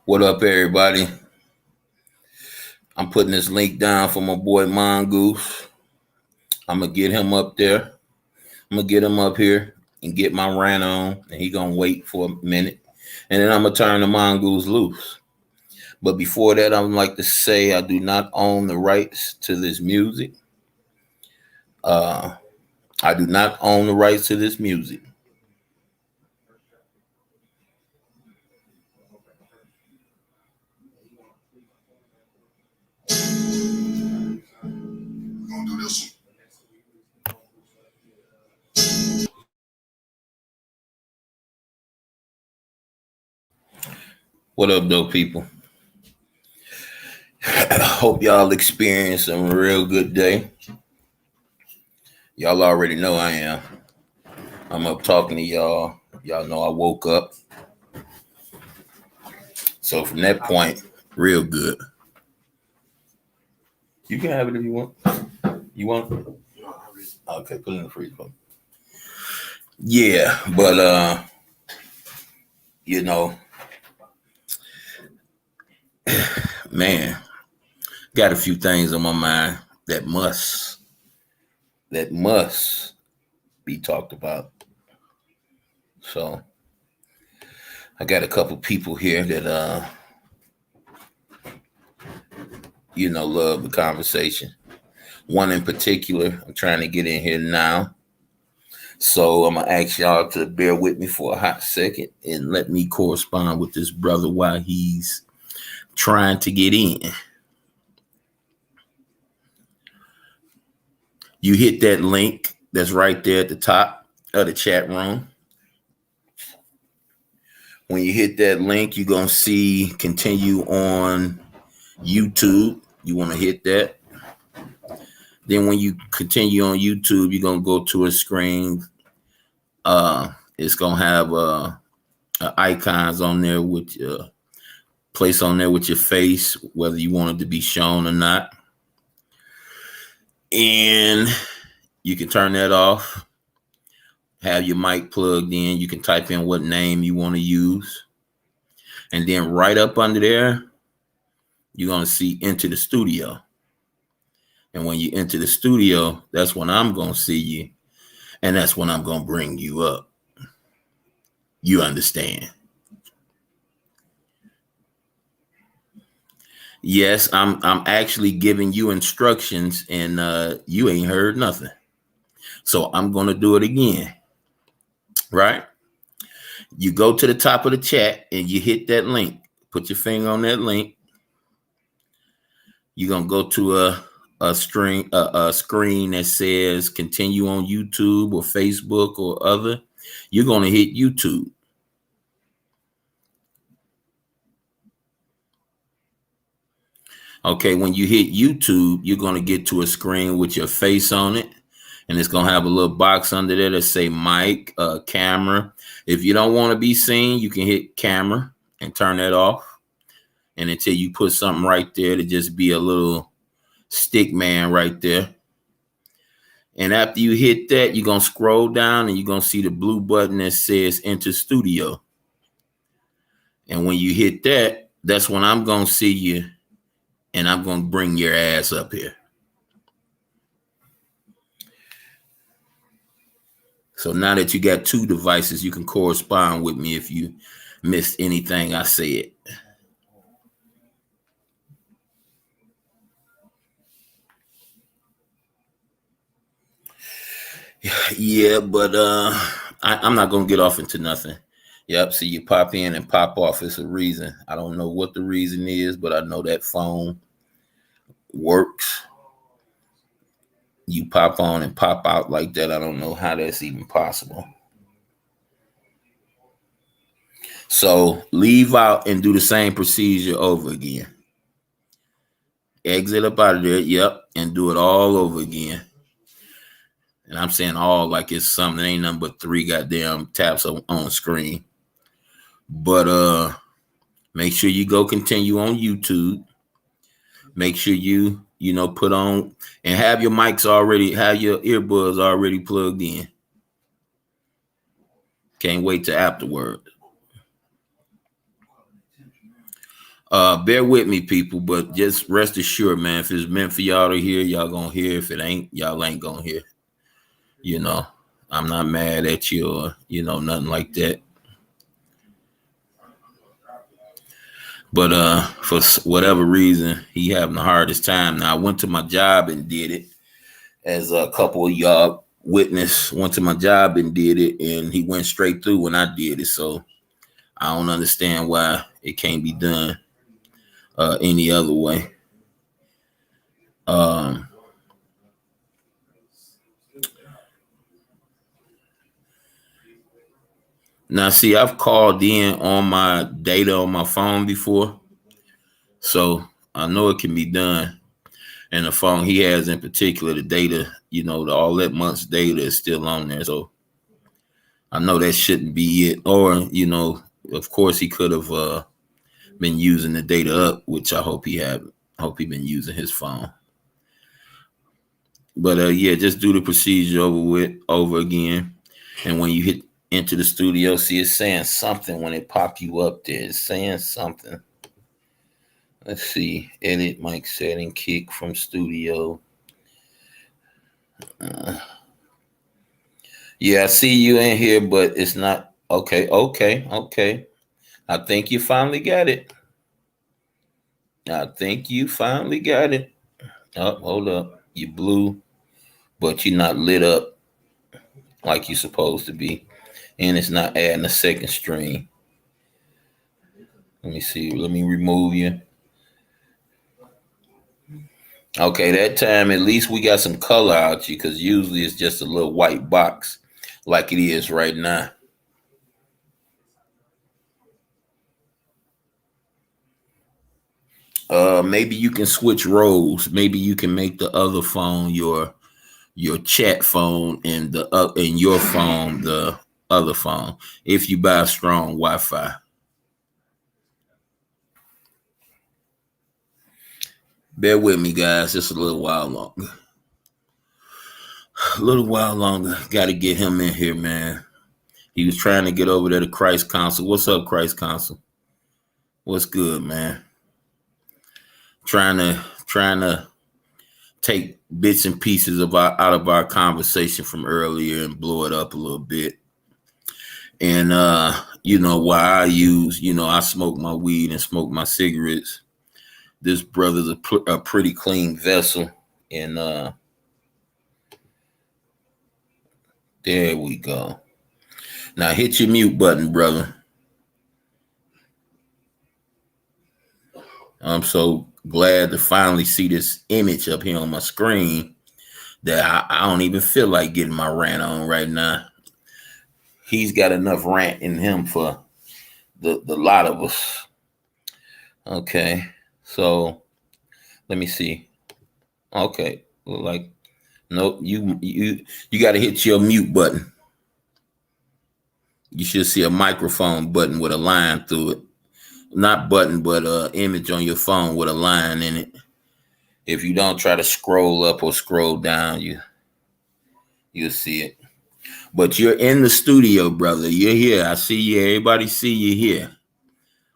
What up, everybody? I'm putting this link down for my boy Mongoose. I'm gonna get him up there. I'm gonna get him up here and get my rant on, and he gonna wait for a minute, and then I'm gonna turn the Mongoose loose. But before that, I would like to say I do not own the rights to this music. Uh, I do not own the rights to this music. What up, though, people? Hope y'all experience a real good day. Y'all already know I am. I'm up talking to y'all. Y'all know I woke up. So from that point, real good. You can have it if you want. You want? Okay, put it in the freezer. Yeah, but you know, man, got a few things on my mind that must be talked about. So I got a couple people here that love the conversation. One in particular, I'm trying to get in here now. So I'm gonna ask y'all to bear with me for a hot second and let me correspond with this brother while he's trying to get in. You hit that link that's right there at the top of the chat room. When you hit that link, you're gonna see continue on YouTube. You want to hit that. Then when you continue on YouTube, you're gonna go to a screen. It's gonna have icons on there with place on there with your face, whether you want it to be shown or not. And you can turn that off. Have your mic plugged in. You can type in what name you want to use. And then right up under there, you're gonna see enter the studio. And when you enter the studio, that's when I'm gonna see you. And that's when I'm gonna bring you up. You understand? Yes, I'm actually giving you instructions, and you ain't heard nothing. So I'm gonna do it again. Right? You go to the top of the chat and you hit that link. Put your finger on that link. You're gonna go to a screen that says continue on YouTube or Facebook or other. You're gonna hit YouTube. Okay, when you hit YouTube, you're going to get to a screen with your face on it. And it's going to have a little box under there that say mic, camera. If you don't want to be seen, you can hit camera and turn that off. And until you put something right there to just be a little stick man right there. And after you hit that, you're going to scroll down and you're going to see the blue button that says enter studio. And when you hit that, that's when I'm going to see you. And I'm going to bring your ass up here. So now that you got two devices, you can correspond with me if you missed anything I said. Yeah, but I'm not going to get off into nothing. Yep, see, you pop in and pop off. It's a reason. I don't know what the reason is, but I know that phone works. You pop on and pop out like that. I don't know how that's even possible. So leave out and do the same procedure over again. Exit up out of there, yep, and do it all over again. And I'm saying all like it's something. Ain't nothing but 3 goddamn taps on screen. But make sure you go continue on YouTube. Make sure you put on and have your mics already, have your earbuds already plugged in. Can't wait till afterward. Bear with me, people, but just rest assured, man, if it's meant for y'all to hear, y'all gonna hear. If it ain't, y'all ain't gonna hear. You know, I'm not mad at you or, nothing like that. But for whatever reason, he having the hardest time. Now I went to my job and did it, as a couple of y'all witness. Went to my job and did it, and he went straight through when I did it. So I don't understand why it can't be done any other way. Um, Now, see, I've called in on my data on my phone before, so I know it can be done. And the phone he has in particular, the data, all that month's data is still on there. So I know that shouldn't be it. Or, of course, he could have been using the data up, which I hope he had. Hope he been using his phone. But yeah, just do the procedure over again. And when you hit into the studio, see it's saying something when it pop you up there. It's saying something. Let's see. Edit mic setting, kick from studio. Yeah, I see you in here, but it's not. Okay. I think you finally got it. Oh, hold up. You blue, but you're not lit up like you're supposed to be. And it's not adding a second string. Let me see. Let me remove you. Okay, that time at least we got some color out you, because usually it's just a little white box like it is right now. Maybe you can switch roles. Maybe you can make the other phone your chat phone, and your phone the other phone, if you buy strong Wi-Fi. Bear with me, guys. Just a little while longer. A little while longer. Got to get him in here, man. He was trying to get over there to Christ Council. What's up, Christ Council? What's good, man? Trying to take bits and pieces out of our conversation from earlier and blow it up a little bit. And while I smoke my weed and smoke my cigarettes, this brother's a pretty clean vessel. And there we go. Now hit your mute button, brother. I'm so glad to finally see this image up here on my screen that I don't even feel like getting my rant on right now. He's got enough rant in him for the lot of us. Okay, so let me see. Okay, like, nope. You got to hit your mute button. You should see a microphone button with a line through it. Not button, but image on your phone with a line in it. If you don't try to scroll up or scroll down, you'll see it. But you're in the studio, brother. You're here. I see you. Everybody see you here.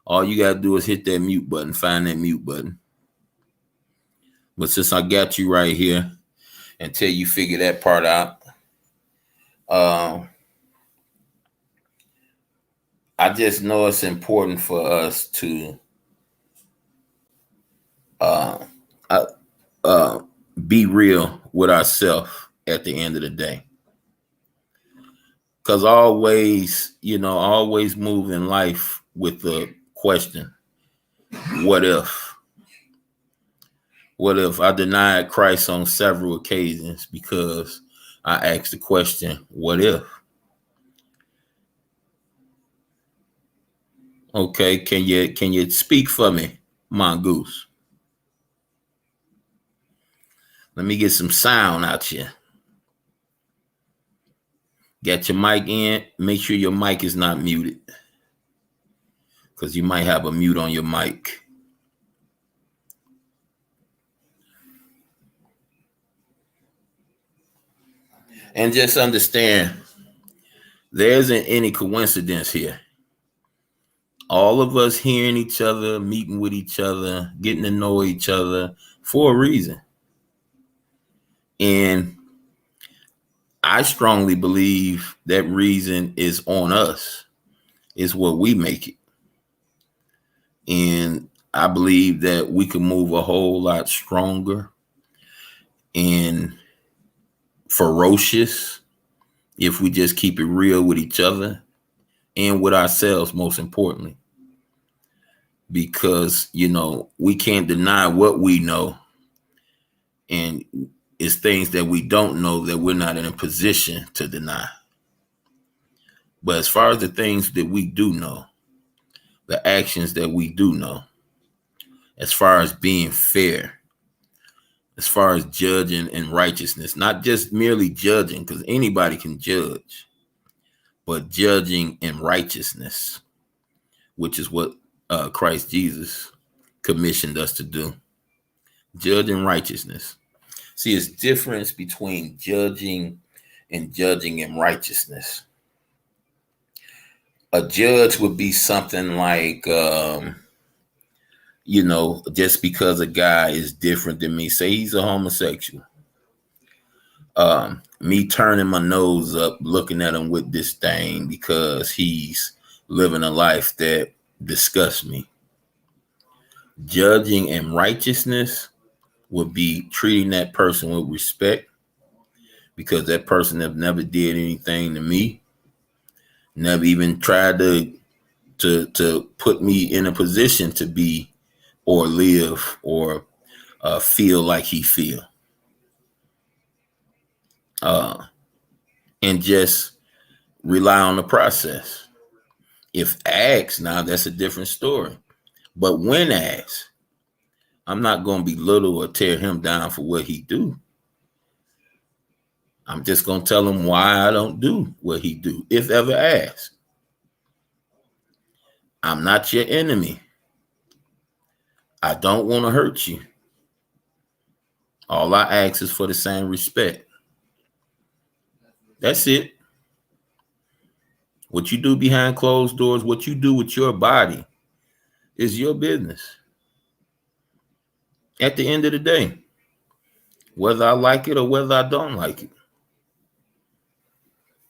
All you got to do is hit that mute button. Find that mute button. But since I got you right here, until you figure that part out, I just know it's important for us to be real with ourselves at the end of the day. Because always move in life with the question, what if? What if? I denied Christ on several occasions because I asked the question, what if? Okay, can you speak for me, Mongoose? Let me get some sound out here. Get your mic in. Make sure your mic is not muted, because you might have a mute on your mic. And just understand, there isn't any coincidence here. All of us hearing each other, meeting with each other, getting to know each other for a reason. And I strongly believe that reason is on us. It's what we make it. And I believe that we can move a whole lot stronger and ferocious if we just keep it real with each other and with ourselves, most importantly. Because, we can't deny what we know. And it's things that we don't know that we're not in a position to deny. But as far as the things that we do know, the actions that we do know, as far as being fair, as far as judging and righteousness, not just merely judging, because anybody can judge, but judging in righteousness, which is what Christ Jesus commissioned us to do. Judging righteousness. See, it's difference between judging and judging in righteousness. A judge would be something like, just because a guy is different than me, say he's a homosexual. Me turning my nose up, looking at him with disdain because he's living a life that disgusts me. Judging in righteousness would be treating that person with respect because that person have never did anything to me, never even tried to put me in a position to be or live or feel like he feel. And just rely on the process. If asked, now that's a different story. But when asked, I'm not going to belittle or tear him down for what he do. I'm just going to tell him why I don't do what he do, if ever asked. I'm not your enemy. I don't want to hurt you. All I ask is for the same respect. That's it. What you do behind closed doors, what you do with your body is your business. At the end of the day, whether I like it or whether I don't like it,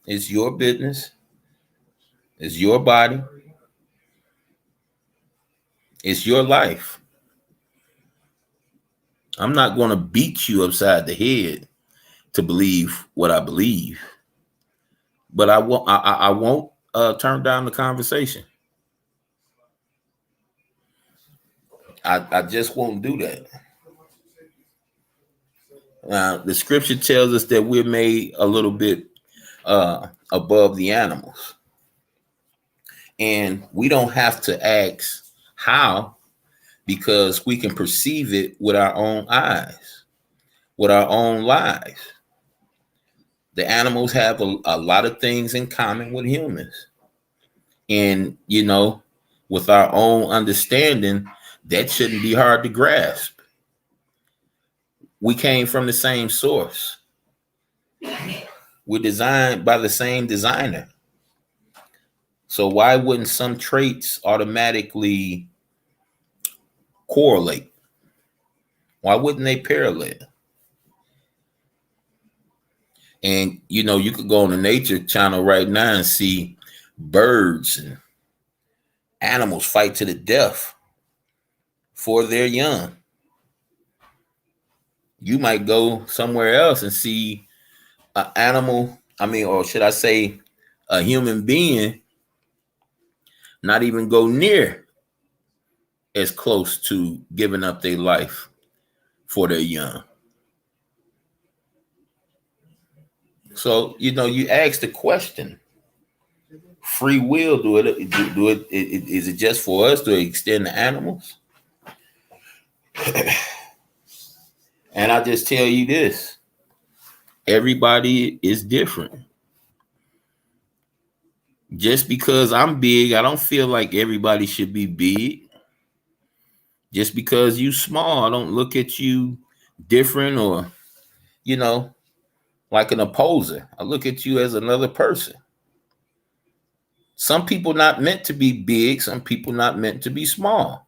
it's your business. It's your body. It's your life. I'm not going to beat you upside the head to believe what I believe, but I won't turn down the conversation. I just won't do that. The scripture tells us that we're made a little bit above the animals. And we don't have to ask how, because we can perceive it with our own eyes, with our own lives. The animals have a lot of things in common with humans. And, with our own understanding, that shouldn't be hard to grasp. We came from the same source. We're designed by the same designer. So why wouldn't some traits automatically correlate? Why wouldn't they parallel? And, you could go on the Nature Channel right now and see birds and animals fight to the death for their young. You might go somewhere else and see an animal, or should I say a human being, not even go near as close to giving up their life for their young. So, you ask the question, free will, is it just for us to extend the animals? And I just tell you this, everybody is different. Just because I'm big, I don't feel like everybody should be big. Just because you small, I don't look at you different or, like an opposer. I look at you as another person. Some people not meant to be big. Some people not meant to be small.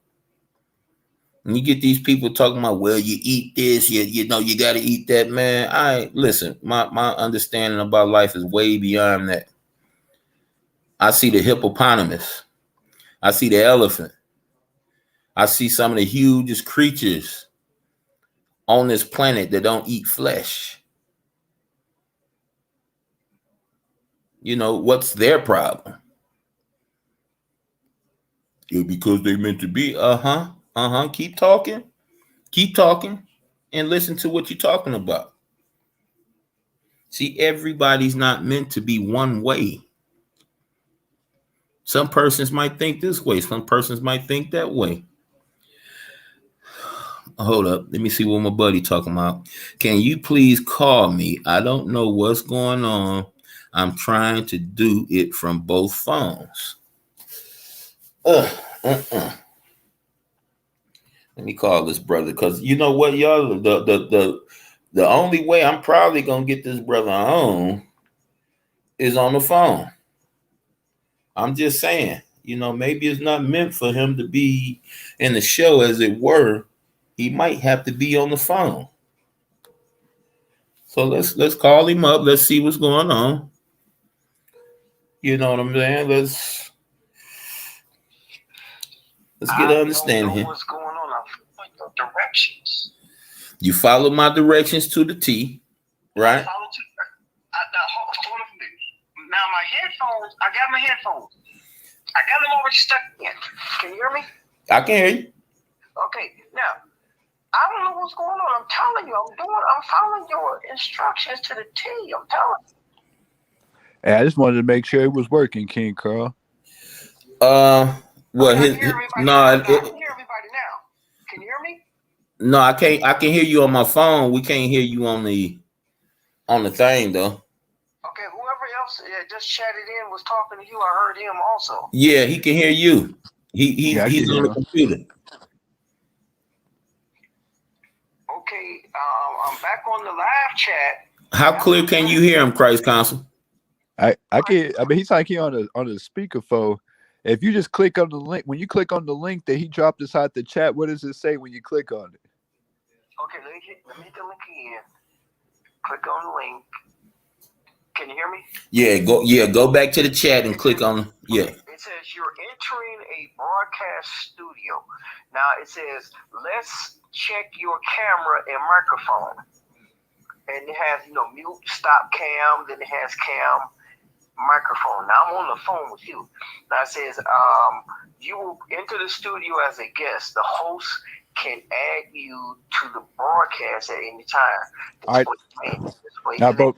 And you get these people talking about, well, you eat this, you know, you got to eat that, man. Listen, my understanding about life is way beyond that. I see the hippopotamus. I see the elephant. I see some of the hugest creatures on this planet that don't eat flesh. You know, what's their problem? Yeah, because they meant to be. Keep talking. Keep talking and listen to what you're talking about. See, everybody's not meant to be one way. Some persons might think this way. Some persons might think that way. Hold up. Let me see what my buddy talking about. Can you please call me? I don't know what's going on. I'm trying to do it from both phones. Let me call this brother, because you know what, y'all, the only way I'm probably gonna get this brother on is on the phone. I'm just saying, you know, maybe it's not meant for him to be in the show, as it were. He might have to be on the phone. So let's call him up. Let's see what's going on. You know what I'm saying? Let's get an understanding here. What's going on? I'm following your directions. You follow my directions to the T, right? Hold on a minute. Now my headphones, I got my headphones. I got them already stuck in. Can you hear me? I can hear you. Okay, now I don't know what's going on. I'm telling you, I'm following your instructions to the T. I'm telling you. Hey, I just wanted to make sure it was working, King Carl. Well, I can hear everybody now. Can you hear me? No, I can't. I can hear you on my phone. We can't hear you on the thing though. Okay, whoever else just chatted in was talking to you. I heard him also. Yeah, he can hear you. He's on the computer. Okay, I'm back on the live chat. How clear can you hear him, Christ Council? I can. I mean, he's like he on the speakerphone. If you just click on the link, when you click on the link that he dropped inside the chat, what does it say when you click on it? Okay, let me hit the link again. Click on the link. Can you hear me? Go back to the chat and click on. Yeah. It says you're entering a broadcast studio. Now it says let's check your camera and microphone. And it has, mute, stop cam, then it has cam, microphone. Now I'm on the phone with you. Now it says you will enter the studio as a guest. The host can add you to the broadcast at any time. All right. Now, but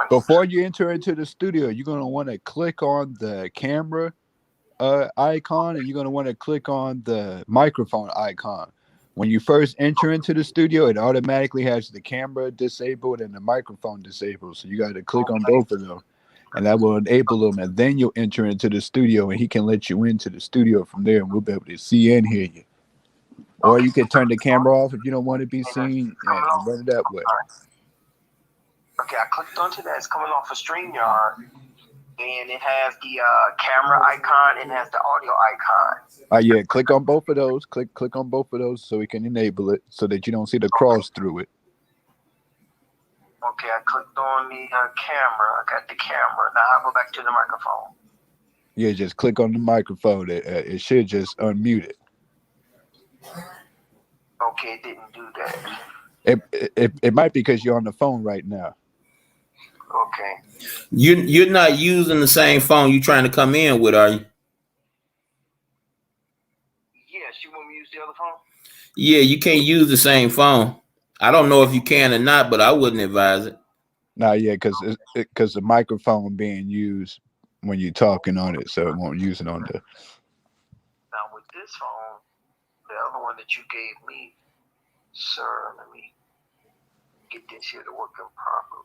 before you enter into the studio, you're going to want to click on the camera icon, and you're going to want to click on the microphone icon. When you first enter into the studio, it automatically has the camera disabled and the microphone disabled. So you got to click on both of them, and that will enable them. And then you'll enter into the studio, and he can let you into the studio from there, and we'll be able to see and hear you. Or you can turn the camera off if you don't want to be seen and run it that way. Okay, I clicked onto that. It's coming off of StreamYard. And it has the camera icon and has the audio icon. Yeah, click on both of those. Click on both of those so we can enable it so that you don't see the cross through it. Okay, I clicked on the camera. I got the camera. Now I'll go back to the microphone. Yeah, just click on the microphone. It should just unmute it. Okay, it didn't do that. It might be because you're on the phone right now. Okay. You're not using the same phone you're trying to come in with, are you? Yes, you want me to use the other phone? Yeah, you can't use the same phone. I don't know if you can or not, but I wouldn't advise it. No, yeah, because the microphone being used when you're talking on it, so it won't use it on the. Now with this phone, the other one that you gave me, sir, let me get this here to work properly.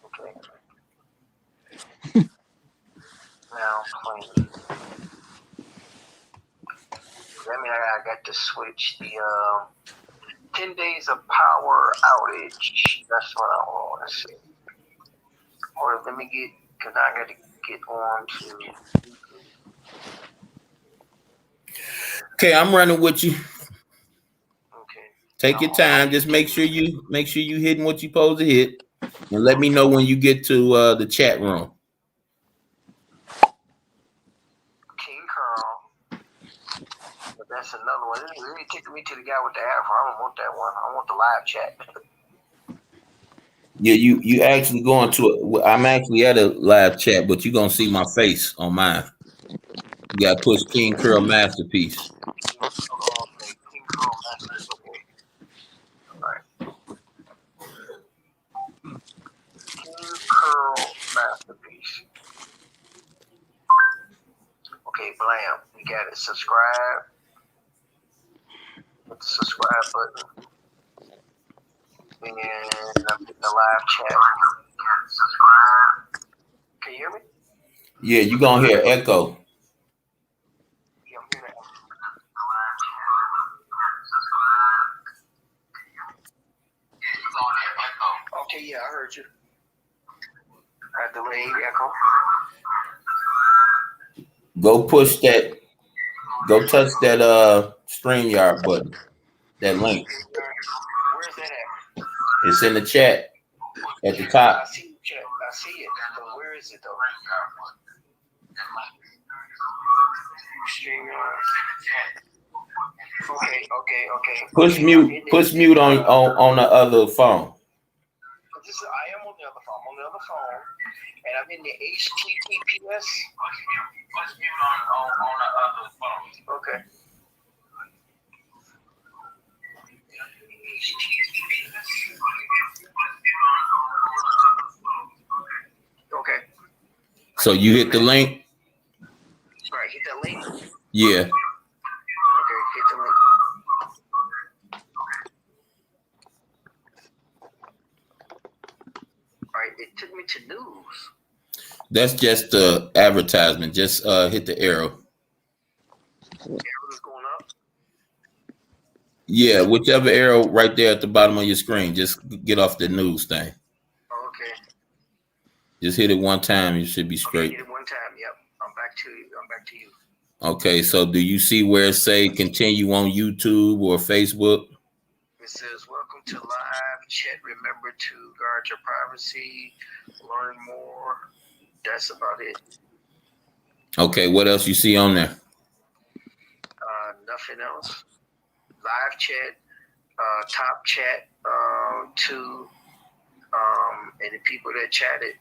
Okay. Now playing. That means I got to switch the 10 days of power outage. That's what I want to see. Or let me get, because I got to it on to YouTube. Okay, I'm running with you. Okay. Take your time. Just make sure you hitting what you're supposed to hit, and let me know when you get to the chat room. King Carl. But that's another one. It really took me to the guy with the afro. I don't want that one. I want the live chat. Yeah, you actually going to it. I'm actually at a live chat, but you're gonna see my face on mine. You gotta push King Curl Masterpiece. Okay, King Carl Masterpiece. Okay. All right. King Curl Masterpiece. Okay, blam. We got it. Subscribe. Hit the subscribe button. And I'm hitting the live chat. Can you hear me? Yeah, you gonna hear echo. Yeah, I'm hearing that. Okay, yeah, I heard you. I delayed echo. Go push that. Go touch that StreamYard button. That link. Where's that at? It's in the chat at the top. I see the chat. I see it. But where is it though? StreamYard. Okay. Push mute on the other phone. I am on the other phone. I'm on the other phone, and I'm in the HTTPS. Push mute on the other phone. Okay. Okay. So you hit the link? Right, hit that link? Yeah. Okay, hit the link. Alright, it took me to news. That's just the advertisement. Just hit the arrow. Arrow is going up? Yeah, whichever arrow right there at the bottom of your screen. Just get off the news thing. Okay. Just hit it one time. You should be straight. Okay, hit it one time. Yep. I'm back to you. Okay, so do you see where it say continue on YouTube or Facebook? It says, welcome to live chat. Remember to guard your privacy. Learn more. That's about it. Okay, what else you see on there? Nothing else. Live chat, top chat, to, and the people that chatted.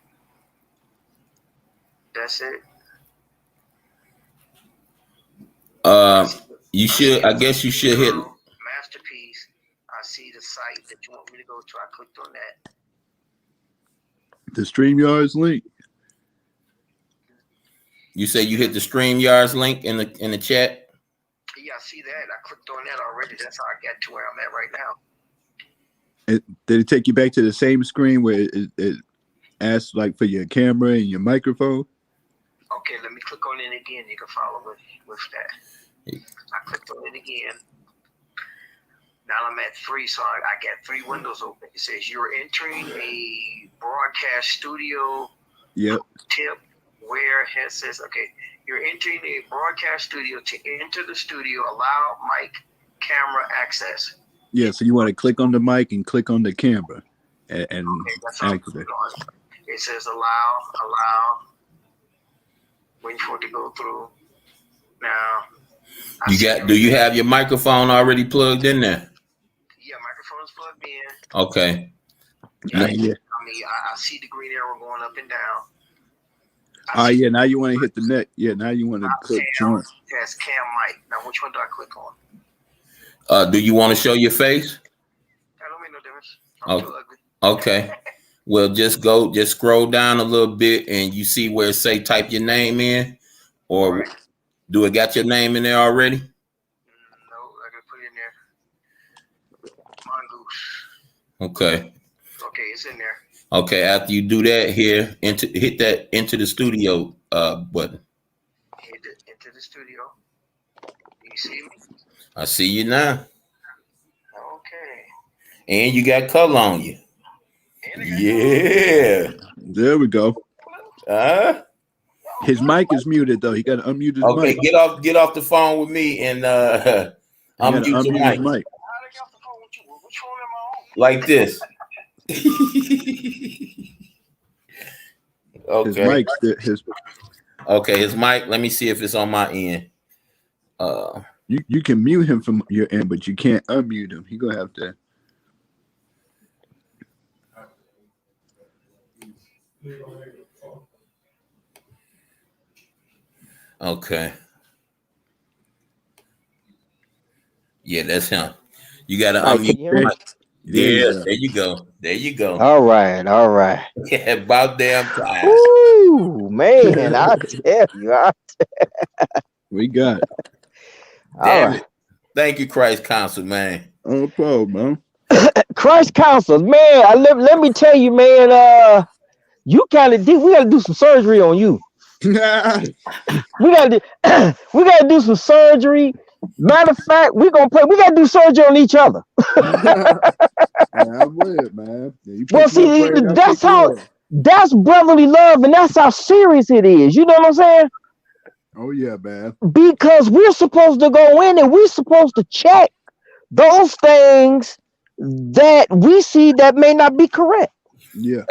That's it. You should. I guess you should hit Masterpiece. I see the site that you want me to go to. I clicked on that. The StreamYard's link. You say you hit the StreamYard's link in the chat. Yeah, I see that. I clicked on that already. That's how I got to where I'm at right now. Did it take you back to the same screen where it asks like for your camera and your microphone? Okay, let me click on it again. You can follow with that. I clicked on it again. Now I'm at 3, so I got 3 windows open. It says you're entering a broadcast studio. Yep. Tip where it says, okay, you're entering a broadcast studio. To enter the studio, allow mic camera access. Yeah, so you want to click on the mic and click on the camera and okay, activate. It says allow. Waiting for it to go through. Now, do you have your microphone already plugged in there? Yeah, microphone is plugged in. Okay. Yeah. I see the green arrow going up and down. Yeah, now you want to hit the net. Yeah, now you want to click join. That's cam mic. Now, which one do I click on? Do you want to show your face? That don't make no difference. I'm too ugly. Okay. Well, just scroll down a little bit and you see where it say type your name in, or right. Do it got your name in there already? No, I gotta put it in there. Mongoose. Okay. Okay, it's in there. Okay, after you do that, hit that enter the studio button. Hit into the studio. You see me? I see you now. Okay. And you got color on you. Yeah. There we go. His mic is muted though. He got to unmute his mic. Get off the phone with me and unmute your mic. His mic. Like this. Okay. His mic. Let me see if it's on my end. You can mute him from your end, but you can't unmute him. He gonna have to. Okay. Yeah, that's him. You gotta unmute your mic. There you go. There you go. All right. Yeah, about damn time. Ooh, man, I tell you. We got it. Damn it. Thank you, Christ Council, man. No problem, man. Christ Council, man. Let me tell you, man. You kind of we gotta do some surgery on you. we gotta do some surgery. Matter of fact, we gotta do surgery on each other. I would, man. Well, see, that's brotherly love, and that's how serious it is. You know what I'm saying? Oh yeah, man. Because we're supposed to go in and we're supposed to check those things that we see that may not be correct. Yeah.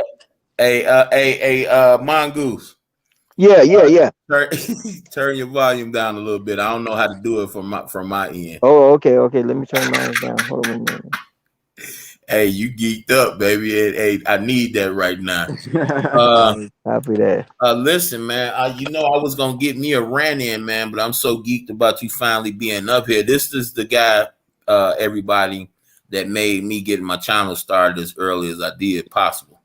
Hey, Mongoose. Yeah. Turn your volume down a little bit. I don't know how to do it from my end. Oh, okay. Let me turn mine down. Hold on a minute. Hey, you geeked up, baby. Hey, I need that right now. Happy that. Listen, man. I was gonna get me a rant in, man, but I'm so geeked about you finally being up here. This is the guy, everybody, that made me get my channel started as early as I did possible.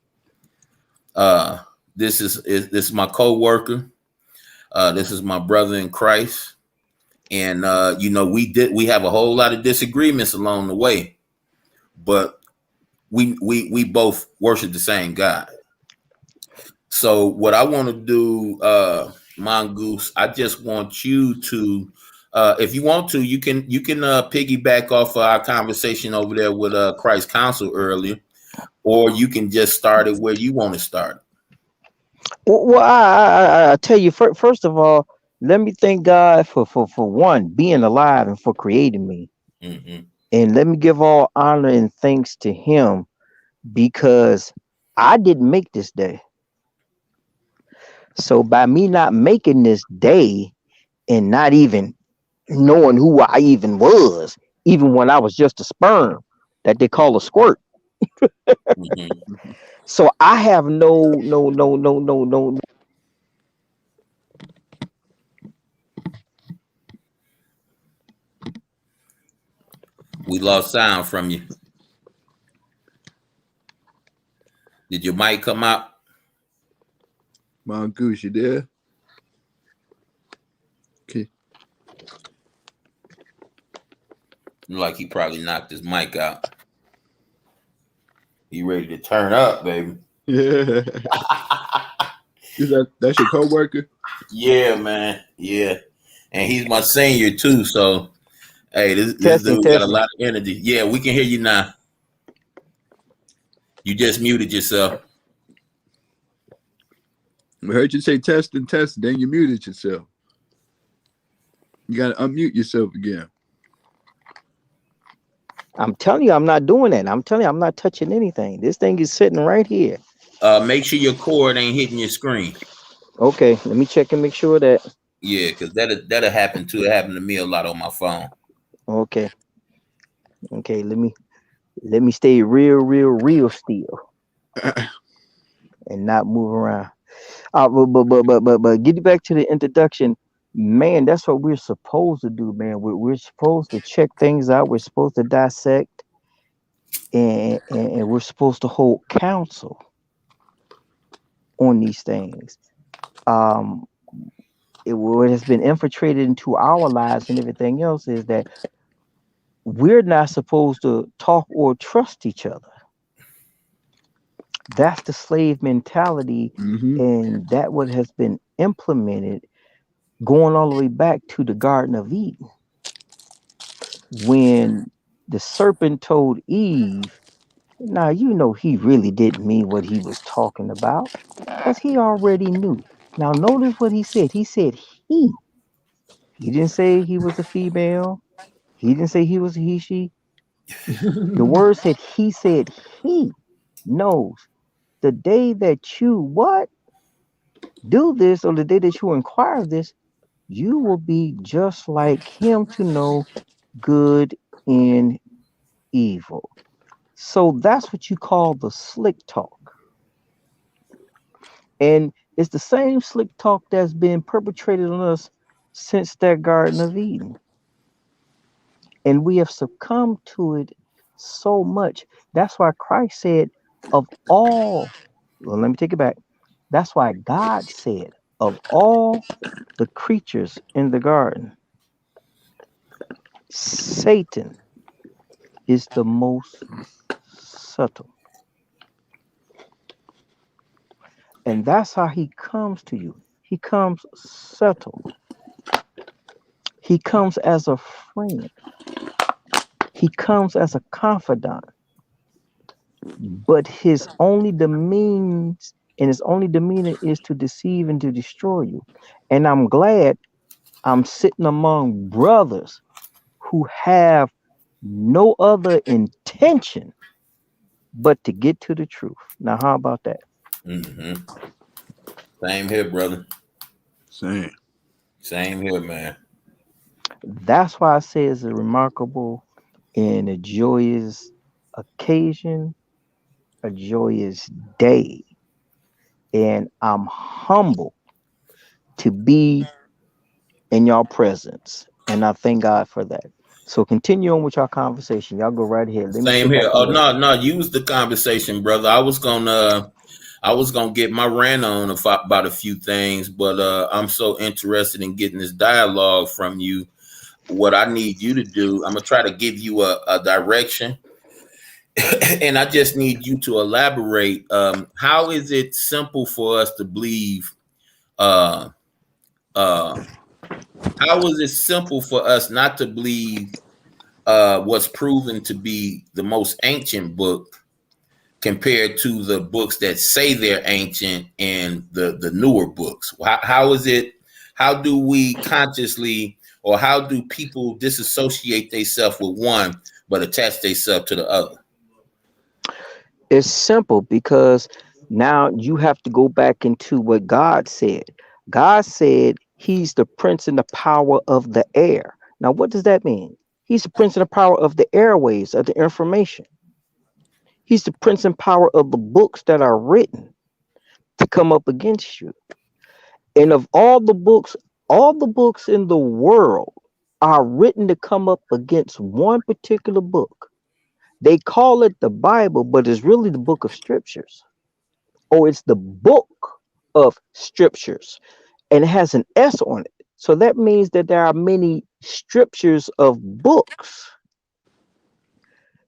This is my co-worker. This is my brother in Christ, and we have a whole lot of disagreements along the way, but we both worship the same God. So what I want to do, Mongoose, I just want you to, if you want to, you can piggyback off of our conversation over there with Christ Council earlier, or you can just start it where you want to start. Well, I tell you, first of all, let me thank God for one, being alive and for creating me. Mm-hmm. And let me give all honor and thanks to him, because I didn't make this day. So by me not making this day and not even knowing who I even was, even when I was just a sperm that they call a squirt. Mm-hmm. So I have no. We lost sound from you. Did your mic come out? Mongoose, you there? Okay. Like he probably knocked his mic out. You ready to turn up, baby? Yeah. That's your co-worker? Yeah, man. Yeah. And he's my senior too, so hey, this dude got a lot of energy. Yeah, we can hear you now. You just muted yourself. We heard you say test, then you muted yourself. You got to unmute yourself again. I'm telling you, I'm not doing that. I'm telling you, I'm not touching anything. This thing is sitting right here. Make sure your cord ain't hitting your screen. Okay, let me check and make sure that. Yeah, because that'll happen too. It happened to me a lot on my phone. Okay, let me stay real still and not move around. But get back to the introduction, man. That's what we're supposed to do, man. We're supposed to check things out. We're supposed to dissect, and we're supposed to hold counsel on these things. What has been infiltrated into our lives and everything else is that we're not supposed to talk or trust each other. That's the slave mentality, and that what has been implemented going all the way back to the Garden of Eden, when the serpent told Eve, now you know he really didn't mean what he was talking about, because he already knew. Now notice what he said. He said he. He didn't say he was a female. He didn't say he was a he, she. The word said he said he knows the day that you what? Do this, or the day that you inquire this, you will be just like him to know good and evil. So that's what you call the slick talk. And it's the same slick talk that's been perpetrated on us since that Garden of Eden. And we have succumbed to it so much. That's why Christ said, of all, well, let me take it back. That's why God said, of all the creatures in the garden, Satan is the most subtle. And that's how he comes to you. He comes subtle. He comes as a friend. He comes as a confidant. But his only demeanor is to deceive and to destroy you. And I'm glad I'm sitting among brothers who have no other intention but to get to the truth. Now, how about that? Mm-hmm. Same here, brother. Same. Same here, man. That's why I say it's a remarkable and a joyous occasion, a joyous day. And I'm humble to be in your presence. And I thank God for that. So continue on with your conversation. Y'all go right ahead. Let me Same sit here. back Oh and listen. no, use the conversation, brother. I was gonna get my rant on about a few things, but I'm so interested in getting this dialogue from you. What I need you to do, I'm gonna try to give you a direction, and I just need you to elaborate. How is it simple for us to believe? Uh, uh, how is it simple for us not to believe what's proven to be the most ancient book compared to the books that say they're ancient and the newer books? How is it? How do we consciously, or how do people disassociate themselves with one but attach themselves to the other? It's simple because now you have to go back into what God said. God said he's the prince and the power of the air. Now, what does that mean? He's the prince and the power of the airways, of the information. He's the prince and power of the books that are written to come up against you. And of all the books in the world are written to come up against one particular book. They call it the Bible, but it's really the book of scriptures, or it's the book of scriptures, and it has an S on it. So that means that there are many scriptures of books.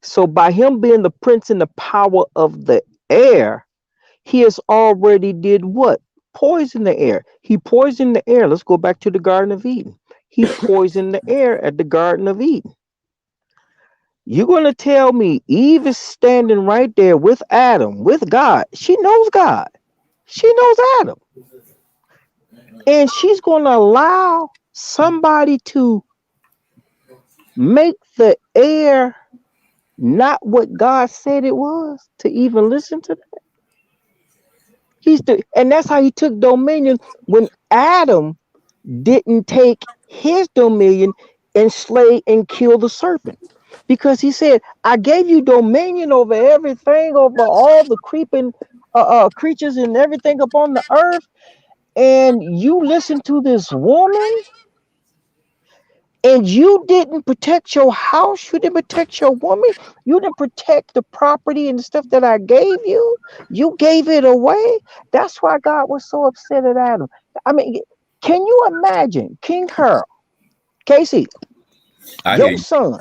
So by him being the prince and the power of the air, he has already did what? Poison the air. He poisoned the air. Let's go back to the Garden of Eden. He poisoned the air at the Garden of Eden. You're going to tell me Eve is standing right there with Adam, with God. She knows God. She knows Adam. And she's going to allow somebody to make the air not what God said it was, to even listen to that. And that's how he took dominion when Adam didn't take his dominion and slay and kill the serpent. Because he said, I gave you dominion over everything, over all the creeping creatures and everything upon the earth. And you listen to this woman, and you didn't protect your house. You didn't protect your woman. You didn't protect the property and the stuff that I gave you. You gave it away. That's why God was so upset at Adam. I mean, can you imagine King Harold, Casey, I hear your you. son,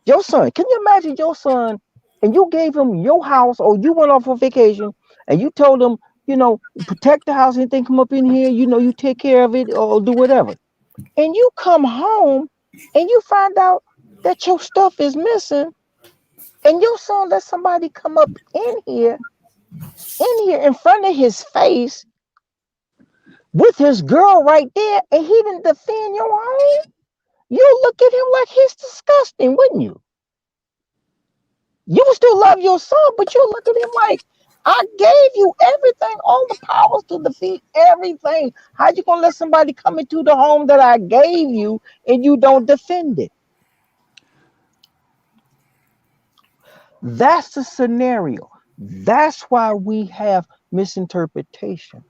can you imagine your son, and you gave him your house, or you went off on vacation and you told him, protect the house, anything come up in here, you take care of it or do whatever. And you come home and you find out that your stuff is missing, and your son let somebody come up in here in front of his face with his girl right there, and he didn't defend your home, you look at him like he's disgusting, wouldn't you? You would still love your son, but you look at him like, I gave you everything, all the powers to defeat everything. How you gonna let somebody come into the home that I gave you and you don't defend it? That's the scenario. That's why we have misinterpretation.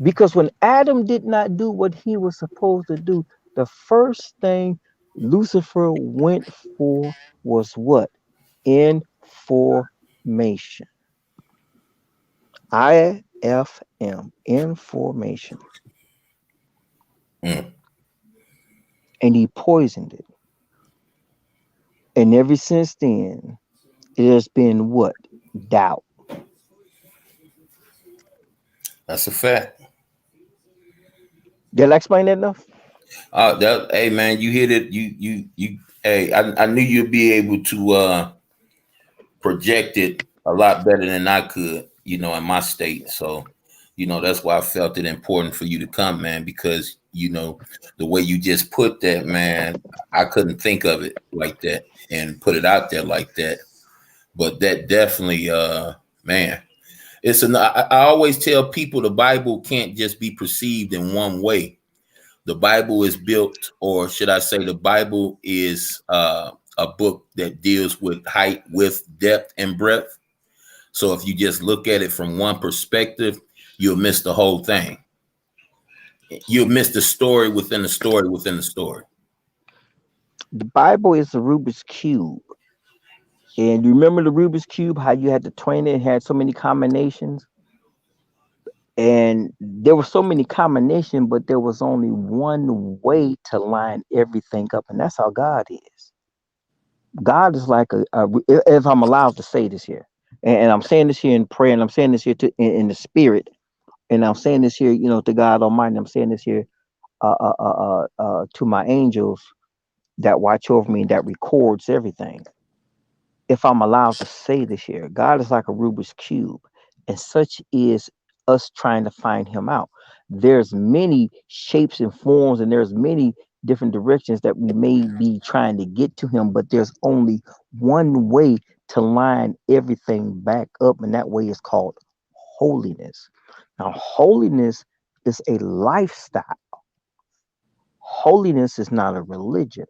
Because when Adam did not do what he was supposed to do, the first thing Lucifer went for was what? Information. IFM, information. Mm. And he poisoned it. And ever since then, it has been what? Doubt. That's a fact. Did I explain that enough? Hey man, you hit it. You. Hey, I knew you'd be able to project it a lot better than I could. You know, in my state. So, you know, that's why I felt it important for you to come, man, because you know the way you just put that, man, I couldn't think of it like that and put it out there like that. But that definitely, man, I always tell people the Bible can't just be perceived in one way. The Bible is built, or should I say, the Bible is a book that deals with height, width, depth, and breadth. So if you just look at it from one perspective, you'll miss the whole thing. You'll miss the story within the story within the story. The Bible is a Rubik's Cube. And you remember the Rubik's Cube, how you had to train it and had so many combinations? And there were so many combinations, but there was only one way to line everything up. And that's how God is. God is like if I'm allowed to say this here, and I'm saying this here in prayer, and I'm saying this here in the spirit, and I'm saying this here, you know, to God Almighty. I'm saying this here to my angels that watch over me, that records everything. If I'm allowed to say this here, God is like a Rubik's Cube, and such is us trying to find him out. There's many shapes and forms, and there's many different directions that we may be trying to get to him, but there's only one way to line everything back up, and that way is called holiness. Now, holiness is a lifestyle. Holiness is not a religion.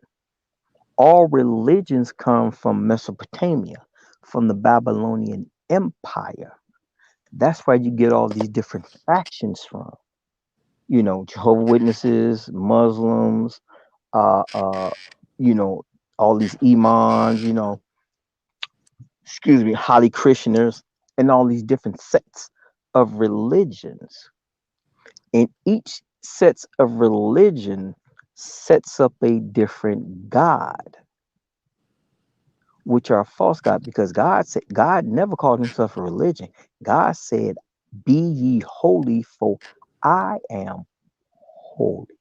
All religions come from Mesopotamia, from the Babylonian Empire. That's where you get all these different factions from. You know, Jehovah Witnesses, Muslims, uh, uh, you know, all these imams, you know, excuse me, Holly Christianers, and all these different sets of religions. And each sets of religion sets up a different God, which are false God, because God said God never called himself a religion. God said, "Be ye holy, for I am holy."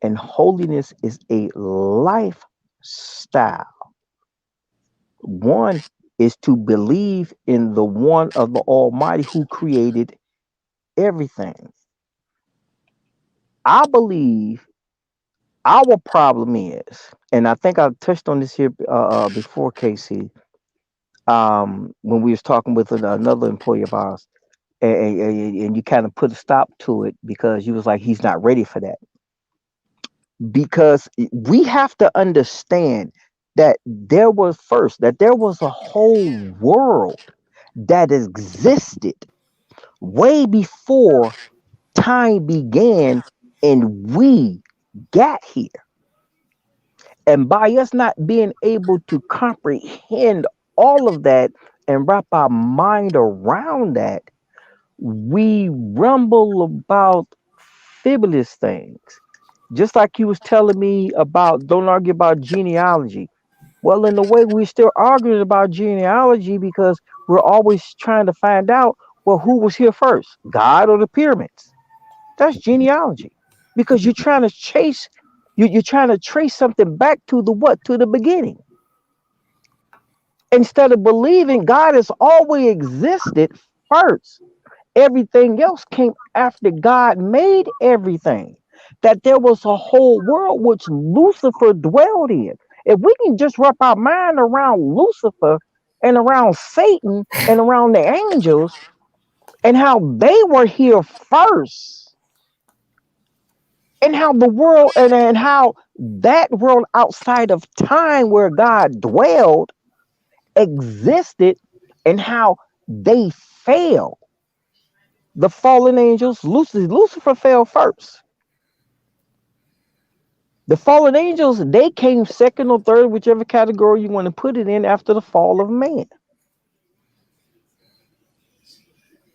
And holiness is a lifestyle. One is to believe in the one of the Almighty who created everything. I believe our problem is, and I think I touched on this here before, Casey, when we was talking with another employee of ours, and you kind of put a stop to it because you was like, he's not ready for that. Because we have to understand that there was a whole world that existed way before time began and we got here. And by us not being able to comprehend all of that and wrap our mind around that, we rumble about frivolous things. Just like you was telling me about, don't argue about genealogy. Well, in a way, we're still arguing about genealogy because we're always trying to find out, well, who was here first, God or the pyramids? That's genealogy, because you're trying to chase, you're trying to trace something back to the what? To the beginning. Instead of believing God has always existed first. everything else came after God made everything. That there was a whole world which Lucifer dwelled in. If we can just wrap our mind around Lucifer and around Satan and around the angels and how they were here first, and how the world and how that world outside of time where God dwelled existed, and how they fell. The fallen angels, Lucifer fell first. The fallen angels, they came second or third, whichever category you want to put it in, after the fall of man.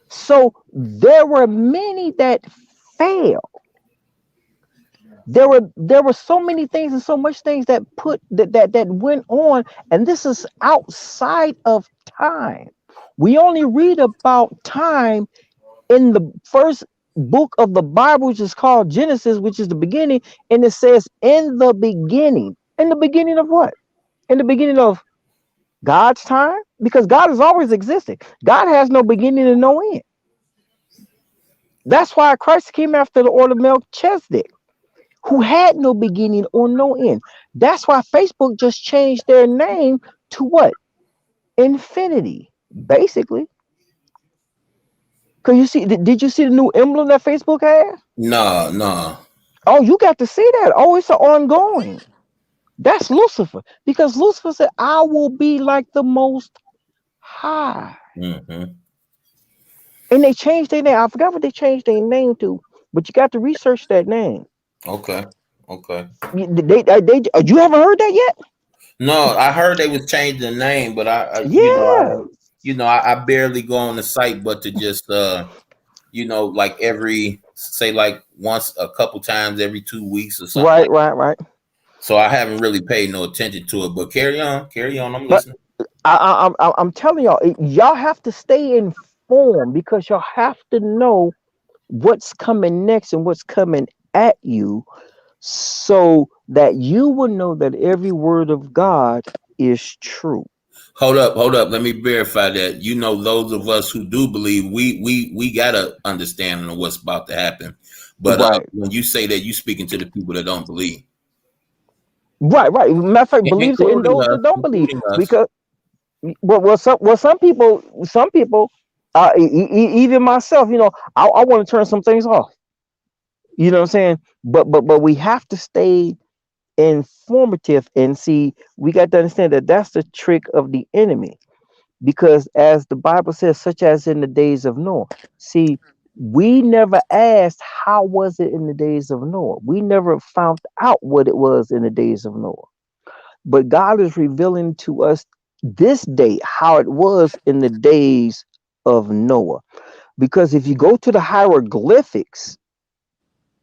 So there were many that fell. There were so many things and so much things that went on, and this is outside of time. We only read about time in the first book of the Bible, which is called Genesis, which is the beginning, and it says, in the beginning. In the beginning of what? In the beginning of God's time? Because God has always existed. God has no beginning and no end. That's why Christ came after the order of Melchizedek, who had no beginning or no end. That's why Facebook just changed their name to what? Infinity, basically. Cause you see, did you see the new emblem that Facebook had? No. Oh, you got to see that. Oh, it's an ongoing. That's Lucifer. Because Lucifer said, I will be like the Most High. Mm-hmm. And they changed their name. I forgot what they changed their name to, but you got to research that name. Okay. You haven't heard that yet? No, I heard they was changing the name, but Yeah. I barely go on the site, but to just like like once a couple times every 2 weeks or something. Right. So I haven't really paid no attention to it. But carry on. I'm But listening. I'm telling y'all have to stay informed, because y'all have to know what's coming next and what's coming at you, so that you will know that every word of God is true. Hold up. Let me verify that. Those of us who do believe, we got a understanding of what's about to happen. But Right. when you say that, you speaking to the people that don't believe, Right. Matter of fact, believes it in those that don't believe, including us. because some people, even myself, I want to turn some things off. You know what I'm saying? But we have to stay informative and see. We got to understand that that's the trick of the enemy, because as the Bible says, such as in the days of Noah. See, we never asked how was it in the days of Noah. We never found out what it was in the days of Noah. But God is revealing to us this day how it was in the days of Noah. Because if you go to the hieroglyphics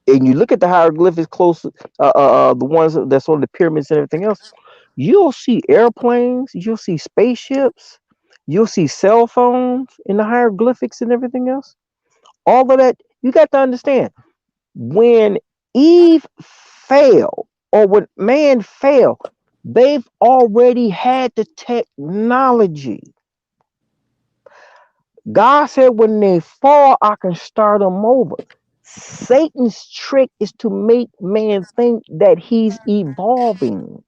and you look at the hieroglyphics close, the ones that's on the pyramids and everything else, you'll see airplanes, you'll see spaceships, you'll see cell phones in the hieroglyphics and everything else. All of that, you got to understand. When Eve fell, or when man fell, they've already had the technology. God said, when they fall, I can start them over. Satan's trick is to make man think that he's evolving.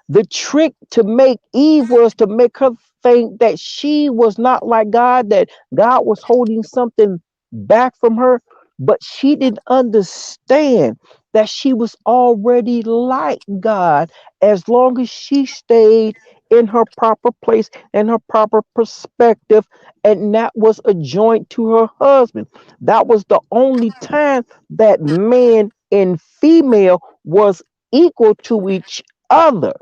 The trick to make Eve was to make her think that she was not like God, that God was holding something back from her, but she didn't understand that she was already like God, as long as she stayed in her proper place and her proper perspective, and that was a joint to her husband. That was the only time that man and female was equal to each other,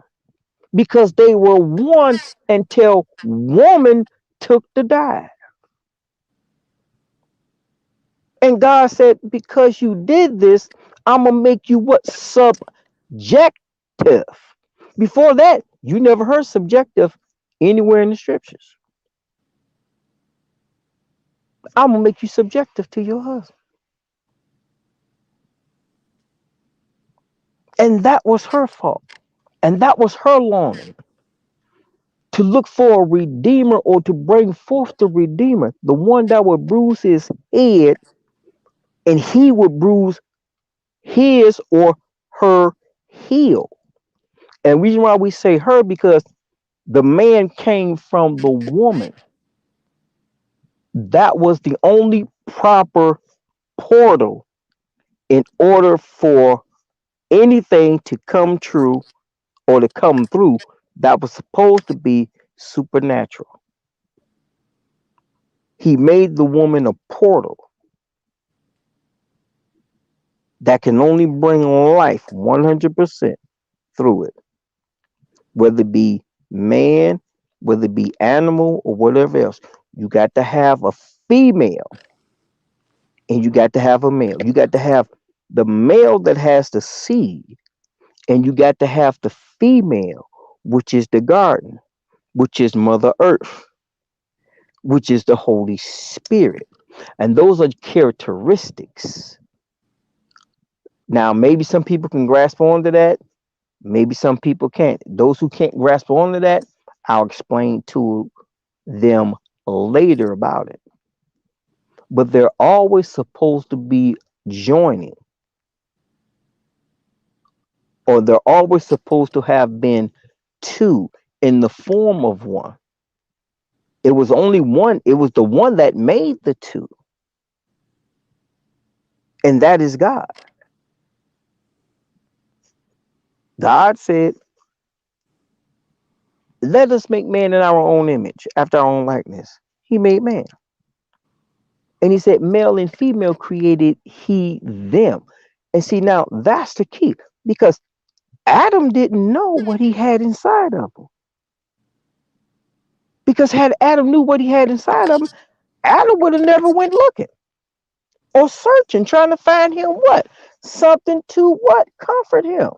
because they were one until woman took the dive. And God said, because you did this, I'm going to make you what? Subjective. Before that, you never heard subjective anywhere in the scriptures. I'm going to make you subjective to your husband. And that was her fault. And that was her longing, to look for a redeemer or to bring forth the redeemer, the one that would bruise his head and he would bruise his or her heel. And the reason why we say her, because the man came from the woman. That was the only proper portal in order for anything to come true or to come through that was supposed to be supernatural. He made the woman a portal that can only bring life 100% through it, whether it be man, whether it be animal, or whatever else. You got to have a female and you got to have a male. You got to have the male that has the seed, and you got to have the female, which is the garden, which is Mother Earth, which is the Holy Spirit. And those are characteristics. Now, maybe some people can grasp onto that. Maybe some people can't. Those who can't grasp onto that, I'll explain to them later about it. But they're always supposed to be joining, or they're always supposed to have been two in the form of one. It was only one, it was the one that made the two, and that is God. God said, let us make man in our own image, after our own likeness. He made man. And he said, male and female created he them. And see, now that's the key, because Adam didn't know what he had inside of him. Because had Adam knew what he had inside of him, Adam would have never went looking or searching, trying to find him what? Something to what? Comfort him.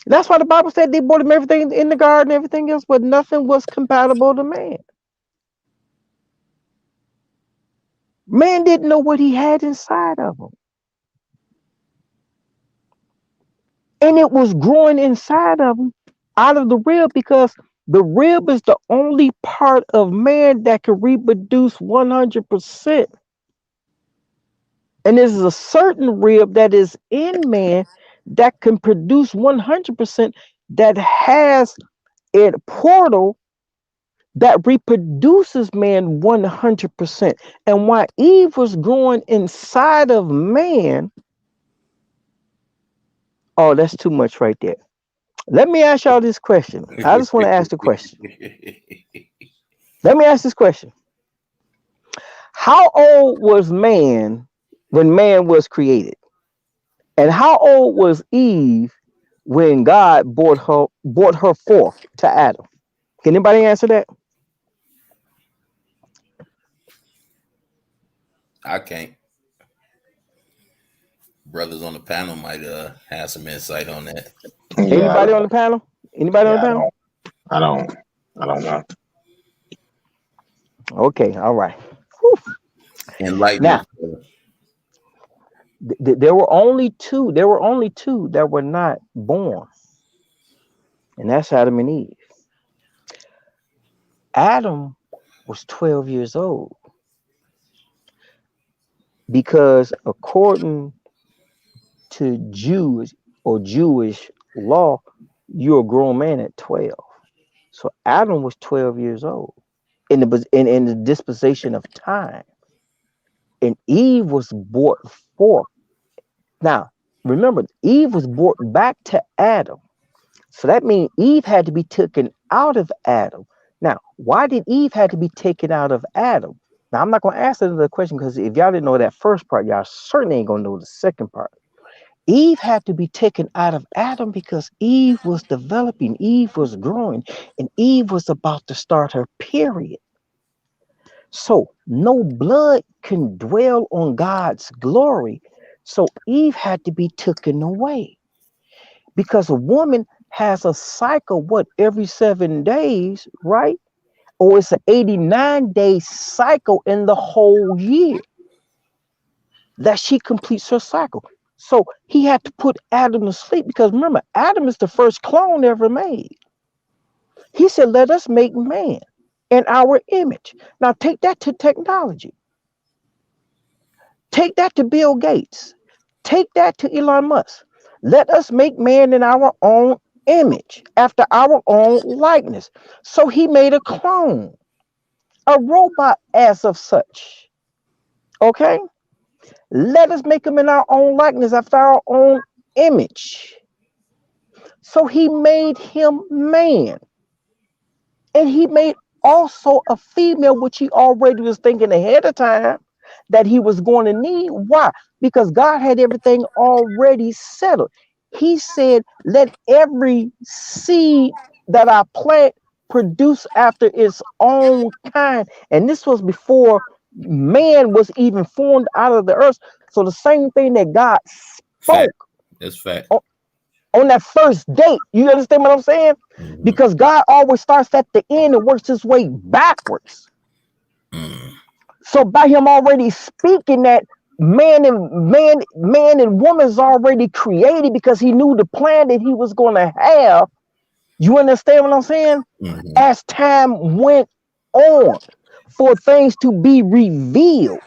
That's why the Bible said they brought him everything in the garden, everything else, but nothing was compatible to man. Man didn't know what he had inside of him. And it was growing inside of him out of the rib, because the rib is the only part of man that can reproduce 100%. And there's a certain rib that is in man that can produce 100%, that has a portal that reproduces man 100%. And while Eve was growing inside of man, oh, that's too much right there. Let me ask y'all this question. I just want to ask the question. Let me ask this question. How old was man when man was created? And how old was Eve when God brought her forth to Adam? Can anybody answer that? I can't. Brothers on the panel might have some insight on that. Anybody on the panel? Anybody on the panel? I don't know. Okay, all right. Whew. Enlighten Now, us. there were only two. There were only two that were not born, and that's Adam and Eve. Adam was 12 years old, because according to Jewish law, you're a grown man at 12. So Adam was 12 years old in the dispensation of time, and Eve was brought forth. Now, remember, Eve was brought back to Adam. So that means Eve had to be taken out of Adam. Now, why did Eve have to be taken out of Adam? Now, I'm not going to ask another question, because if y'all didn't know that first part, y'all certainly ain't going to know the second part. Eve had to be taken out of Adam because Eve was developing, Eve was growing, and Eve was about to start her period. So no blood can dwell on God's glory. So Eve had to be taken away, because a woman has a cycle, every 7 days, right? Or it's an 89-day cycle in the whole year that she completes her cycle. So he had to put Adam to sleep, because remember, Adam is the first clone ever made. He said, let us make man in our image. Now take that to technology. Take that to Bill Gates. Take that to Elon Musk. Let us make man in our own image, after our own likeness. So he made a clone, a robot as of such. Okay? Let us make him in our own likeness, after our own image. So he made him man. And he made also a female, which he already was thinking ahead of time that he was going to need. Why? Because God had everything already settled. He said, let every seed that I plant produce after its own kind. And this was before man was even formed out of the earth. So the same thing that God spoke. That's fact. On that first date, you understand what I'm saying? Mm-hmm. Because God always starts at the end and works his way backwards. Mm. So by him already speaking that, man and woman is already created, because he knew the plan that he was going to have. You understand what I'm saying? Mm-hmm. As time went on, for things to be revealed.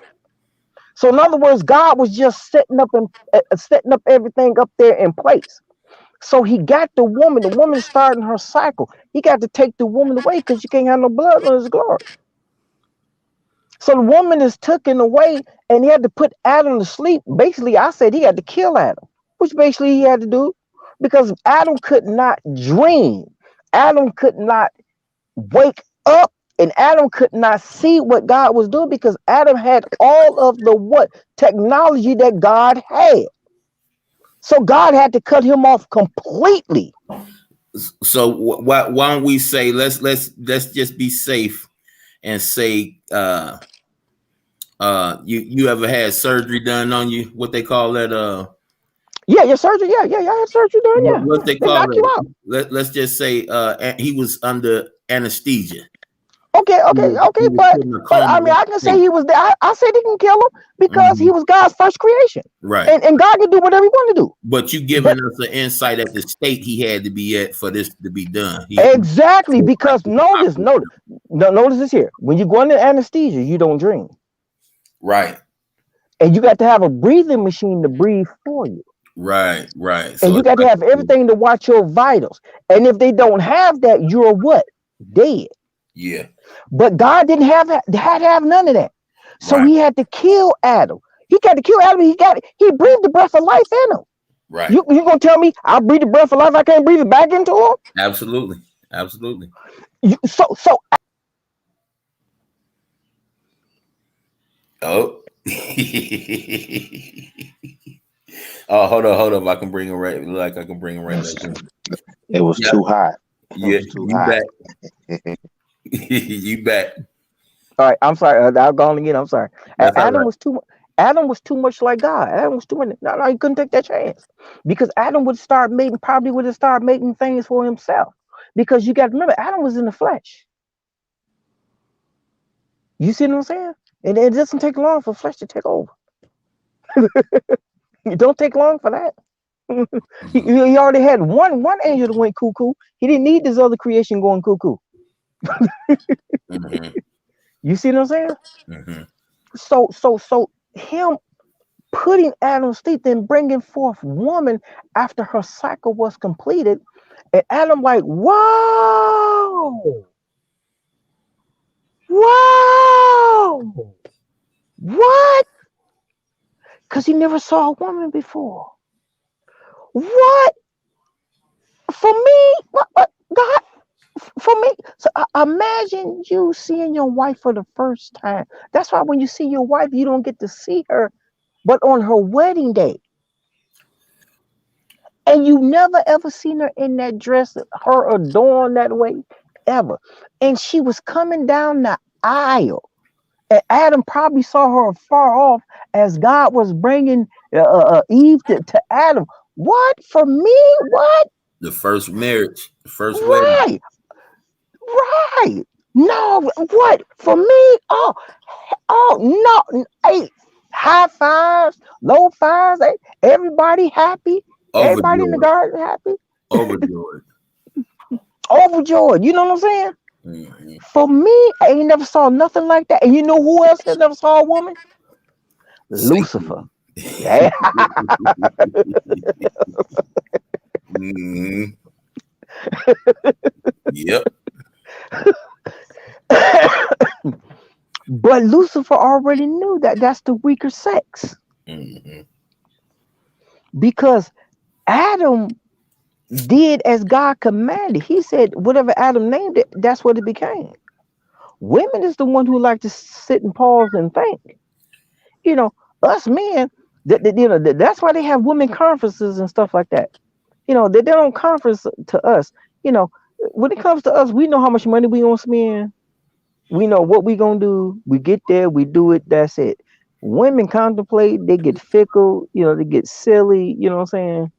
So in other words, God was just setting up everything up there in place. So he got the woman starting her cycle. He got to take the woman away, because you can't have no blood on his glory. So the woman is taken away, and he had to put Adam to sleep. Basically, I said he had to kill Adam, which basically he had to do, because Adam could not dream. Adam could not wake up, and Adam could not see what God was doing, because Adam had all of the technology that God had. So God had to cut him off completely. So why don't we say let's just be safe and say you ever had surgery done on you? What they call that? Yeah, your surgery. Yeah, I had surgery done. Yeah, what they they call knock it? you out. Let's just say he was under anesthesia. Okay, but I mean, I can say he was there. I said he can kill him, because he was God's first creation, right? And God can do whatever he want to do. But you giving us an insight at the state he had to be at for this to be done. Exactly, because notice this here. When you go into anesthesia, you don't dream, right? And you got to have a breathing machine to breathe for you, right. And so you got to have everything to watch your vitals. And if they don't have that, you're what? Dead. Yeah. But God didn't have none of that. So he had to kill Adam. He got to kill Adam. He breathed the breath of life in him. Right. You gonna tell me I breathe the breath of life, I can't breathe it back into him? Absolutely. So oh. Oh, hold on. I can bring him right. Like I can bring him right back. It was too hot. Yeah, back. You back. All right, I'm sorry. I'll go on again. I'm sorry. Adam was too much like God. Adam was too much. No, he couldn't take that chance, because Adam would have started making things for himself. Because you got to remember, Adam was in the flesh. You see what I'm saying? And it doesn't take long for flesh to take over. It don't take long for that. He already had one angel that went cuckoo. He didn't need this other creation going cuckoo. Mm-hmm. You see what I'm saying? Mm-hmm. So him putting Adam's teeth, then bringing forth woman after her cycle was completed, and Adam like, whoa, what? Because he never saw a woman before. What? For me, what God? For me, so imagine you seeing your wife for the first time. That's why when you see your wife, you don't get to see her, but on her wedding day. And you never ever seen her in that dress, her adorned that way, ever. And she was coming down the aisle. And Adam probably saw her far off as God was bringing Eve to Adam. What? For me? What? The first marriage, the first wedding. Right. No, what? For me? Oh, no. Hey, high fives, low fives. Hey, everybody happy. Overjoyed. Everybody in the garden happy. Overjoyed. overjoyed. You know what I'm saying? Mm-hmm. For me, I ain't never saw nothing like that. And you know who else has never saw a woman? Lucifer. Satan. Yeah. Mm-hmm. Yep. But Lucifer already knew that that's the weaker sex Mm-hmm. because Adam did as God commanded. He said, whatever Adam named it, that's what it became. Women is the one who like to sit and pause and think. You know, us men, that's why they have women conferences and stuff like that. You know, they don't conference to us. You know, when it comes to us, we know how much money we gonna spend. We know what we gonna do. We get there, we do it. That's it. Women contemplate. They get fickle. You know, they get silly. You know what I'm saying?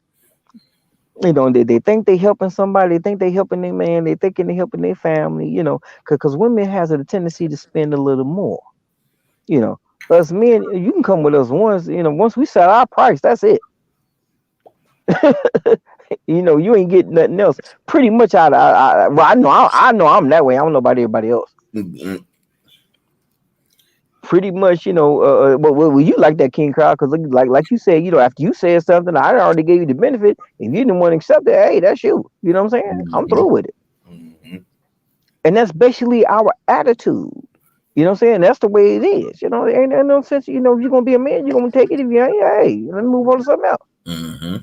You know, they think they helping somebody. They think they helping their man. They thinking they helping their family. You know, because women has a tendency to spend a little more. You know, us men, you can come with us once. You know, once we set our price, that's it. You know, you ain't getting nothing else. Pretty much out of. Well, I know I'm that way. I don't know about everybody else. Mm-hmm. Pretty much, you know. Well, you like that king crowd because, like you said, you know, after you said something, I already gave you the benefit. If you didn't want to accept it, hey, that's you. You know what I'm saying? I'm Mm-hmm. through with it, Mm-hmm. and that's basically our attitude. You know what I'm saying? That's the way it is. You know, there ain't no sense. You know, if you're gonna be a man, you're gonna take it. If you ain't, hey, let me move on to something else. Mm-hmm.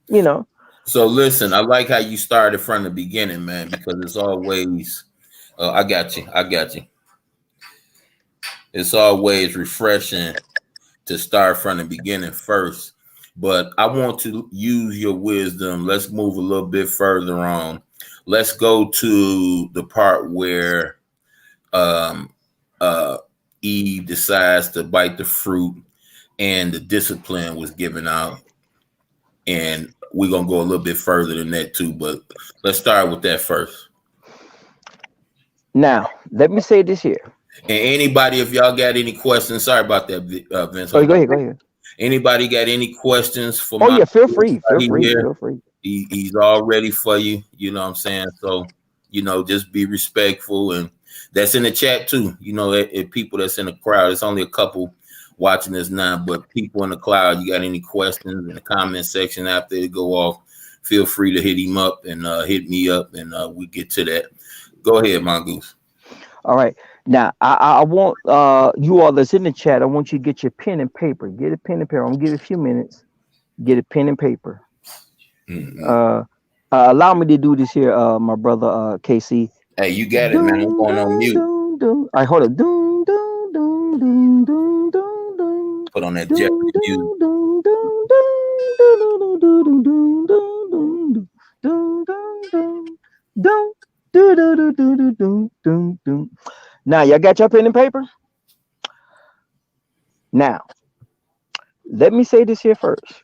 You know. So listen, I like how you started from the beginning, man, because it's always I got you. I got you. It's always refreshing to start from the beginning first. But I want to use your wisdom. Let's move a little bit further on. Let's go to the part where um, uh, Eve decides to bite the fruit and the discipline was given out. And we're going to go a little bit further than that too. But let's start with that first. Now, let me say this here. And anybody, if y'all got any questions, sorry about that, Vince. Oh, Hold go on. ahead, go ahead. Anybody got any questions for Oh my yeah, feel free, feel buddy free, here? feel free. He's all ready for you. You know what I'm saying? So, you know, just be respectful. And that's in the chat too. You know, if people that's in the crowd, it's only a couple watching this now, but people in the crowd, you got any questions in the comment section after they go off, feel free to hit him up and hit me up and we get to that. Go ahead, Mongoose. All right. Now, I want you all that's in the chat, I want you to get your pen and paper. Get a pen and paper. I'm gonna give you a few minutes. Get a pen and paper. Mm-hmm. Allow me to do this here, my brother KC. Hey, you got it, man. I'm Doom, going on doom, mute. doom, doom. All right, hold up. Doom, doom, doom, doom, doom, doom, doom. Put on that Doom, Jeopardy music. doom, doom, doom, doom, doom, doom, doom, doom, doom, doom, doom, doom, doom, doom, doom, doom, doom, doom, doom, doom. Now, y'all got your pen and paper? Now, let me say this here first.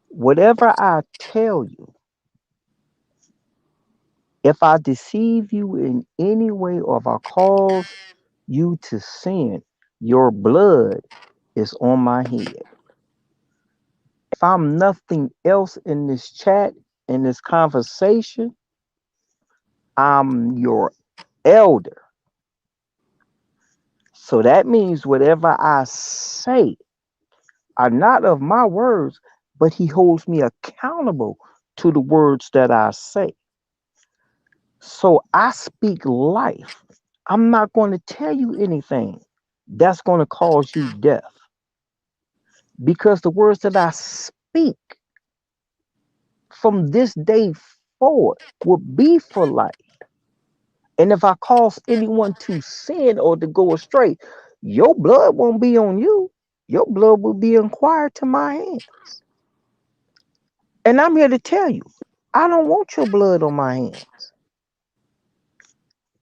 Whatever I tell you, if I deceive you in any way or if I cause you to sin, your blood is on my head. If I'm nothing else in this chat, in this conversation, I'm your elder. So that means whatever I say are not of my words, but he holds me accountable to the words that I say. So I speak life. I'm not going to tell you anything that's going to cause you death because the words that I speak from this day forward will be for life. And if I cause anyone to sin or to go astray, your blood won't be on you. Your blood will be inquired to my hands. And I'm here to tell you, I don't want your blood on my hands.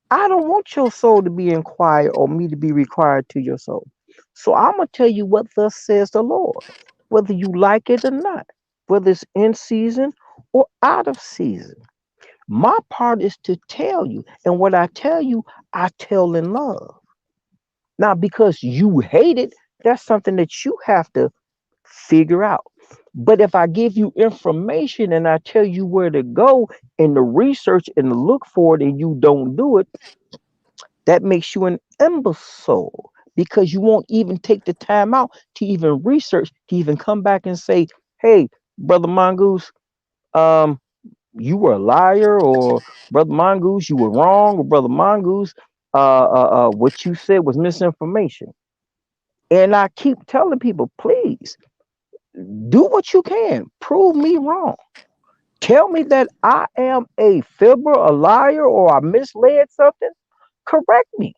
I don't want your soul to be inquired or me to be required to your soul. So I'm going to tell you what thus says the Lord, whether you like it or not, whether it's in season or out of season. My part is to tell you. And what I tell you, I tell in love. Now, because you hate it, that's something that you have to figure out. But if I give you information and I tell you where to go and the research and to look for it and you don't do it, that makes you an imbecile because you won't even take the time out to even research, to even come back and say, hey, Brother Mongoose, um, you were a liar, or Brother Mongoose, you were wrong, or Brother Mongoose, what you said was misinformation. And I keep telling people, please do what you can. Prove me wrong. Tell me that I am a fibber, a liar, or I misled something. Correct me.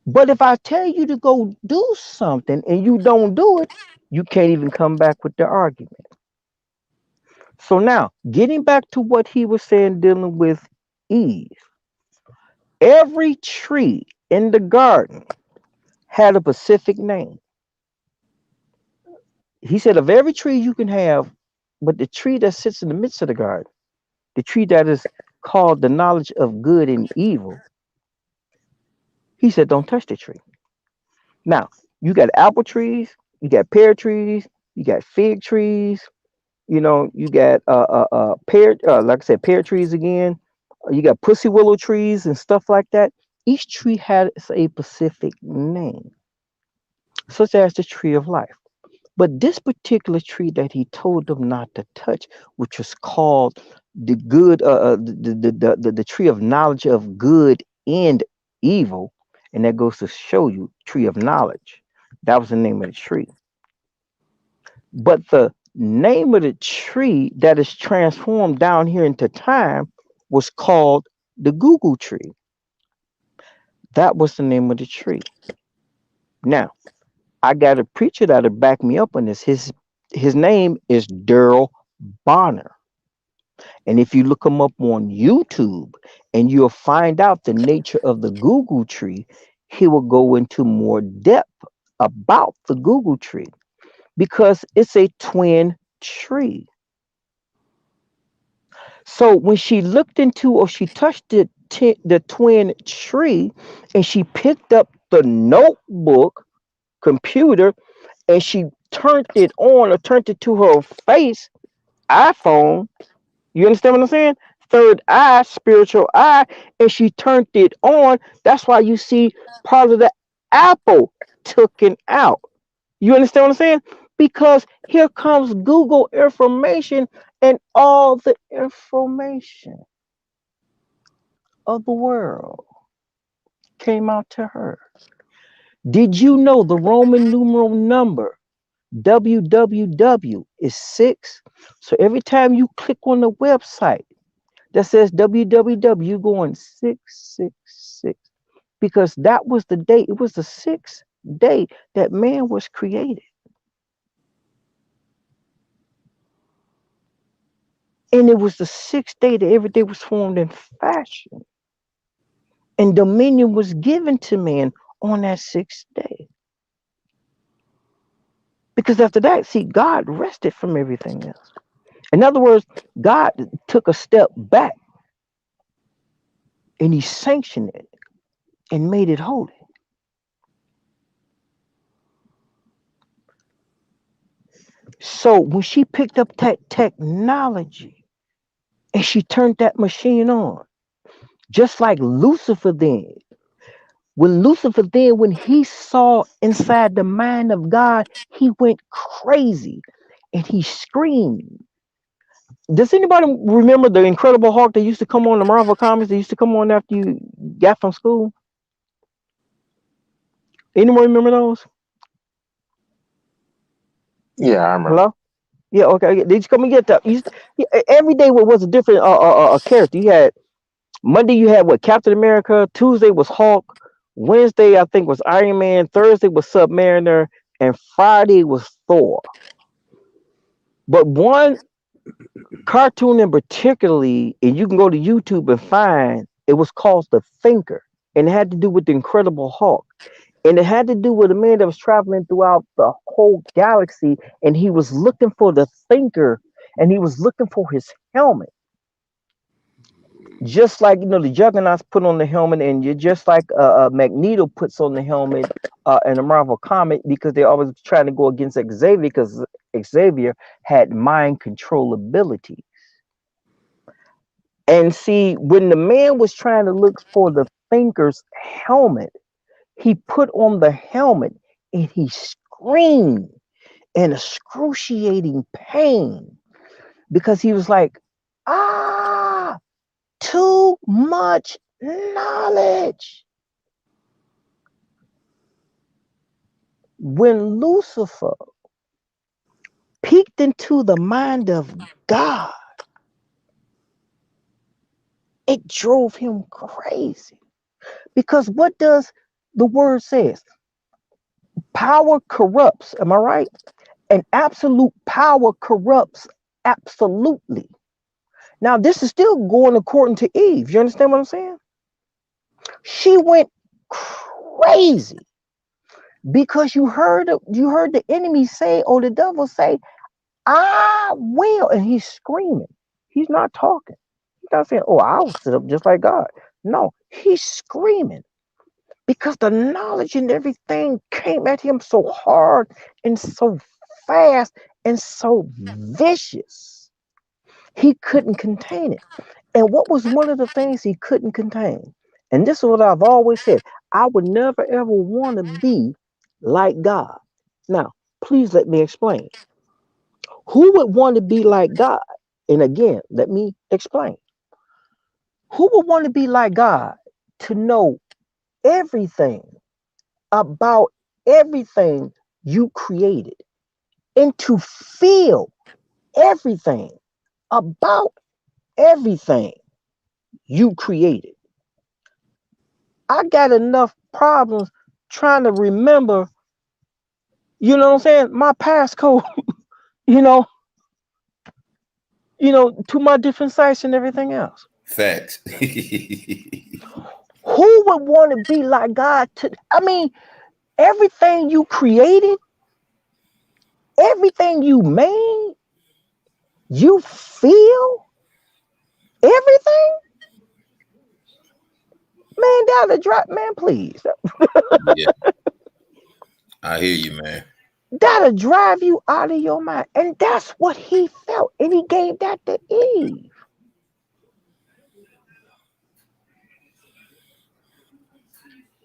But if I tell you to go do something and you don't do it, you can't even come back with the argument. So now, getting back to what he was saying dealing with Eve, every tree in the garden had a specific name. He said, of every tree you can have, but the tree that sits in the midst of the garden, the tree that is called the knowledge of good and evil, he said, don't touch the tree. Now, you got apple trees, you got pear trees, you got fig trees, you got pear, like I said, pear trees again. You got pussy willow trees and stuff like that. Each tree has a specific name, such as the tree of life. But this particular tree that he told them not to touch, which was called the good, the tree of knowledge of good and evil, and that goes to show you tree of knowledge. That was the name of the tree. But the name of the tree that is transformed down here into time was called the Google tree. That was the name of the tree. Now, I got a preacher that'll back me up on this. His name is Daryl Bonner. And if you look him up on YouTube and you'll find out the nature of the Google tree, he will go into more depth about the Google tree because it's a twin tree. So when she looked into or she touched the twin tree and she picked up the notebook computer and she turned it on or turned it to her face, iPhone, you understand what I'm saying? Third eye, spiritual eye, and she turned it on. That's why you see part of the apple taken out. You understand what I'm saying? Because here comes Google information and all the information of the world came out to her. Did you know the Roman numeral number www is 6? So every time you click on the website that says www, you're going 666 because that was the day. It was the 6th day that man was created. And it was the 6th day that every day was formed in fashion. And dominion was given to man on that 6th day. Because after that, see, God rested from everything else. In other words, God took a step back and he sanctioned it and made it holy. So when she picked up that technology and she turned that machine on, just like Lucifer did, when he saw inside the mind of God, he went crazy and he screamed. Does anybody remember the Incredible Hulk that used to come on the Marvel comics? That used to come on after you got from school? Anyone remember those? Yeah, I remember. Hello? Yeah, okay. They just come and get that. Every day was a different character. You had Monday, you had what? Captain America. Tuesday was Hulk. Wednesday, I think, was Iron Man. Thursday was Submariner, and Friday was Thor. But one cartoon in particularly, and you can go to YouTube and find, it was called The Thinker, and it had to do with the Incredible Hulk. And it had to do with a man that was traveling throughout the whole galaxy, and he was looking for the Thinker, and he was looking for his helmet. Just like the Juggernauts put on the helmet, and you're just like Magneto puts on the helmet in a Marvel comic, because they're always trying to go against Xavier, because Xavier had mind control ability. And see, when the man was trying to look for the Thinker's helmet, he put on the helmet and he screamed in excruciating pain because he was like, ah, too much knowledge. When Lucifer peeked into the mind of God, it drove him crazy. Because what does the word says? Power corrupts, am I right? And absolute power corrupts absolutely. Now, this is still going according to Eve. You understand what I'm saying? She went crazy because you heard the enemy say, or the devil say, I will, and he's screaming. He's not talking. He's not saying, oh, I'll sit up just like God. No, he's screaming because the knowledge and everything came at him so hard and so fast and so vicious. He couldn't contain it. And what was one of the things he couldn't contain? And this is what I've always said. I would never ever want to be like God. Now, please let me explain. Who would want to be like God? And again, let me explain. Who would want to be like God to know everything about everything you created and to feel everything about everything you created? I got enough problems trying to remember, you know what I'm saying, my passcode, you know, to my different sites and everything else. Facts. Who would want to be like God I mean, everything you created, everything you made, you feel everything? Man, that'll drive, man, please. Yeah. I hear you, man. That'll drive you out of your mind. And that's what he felt. And he gave that to Eve.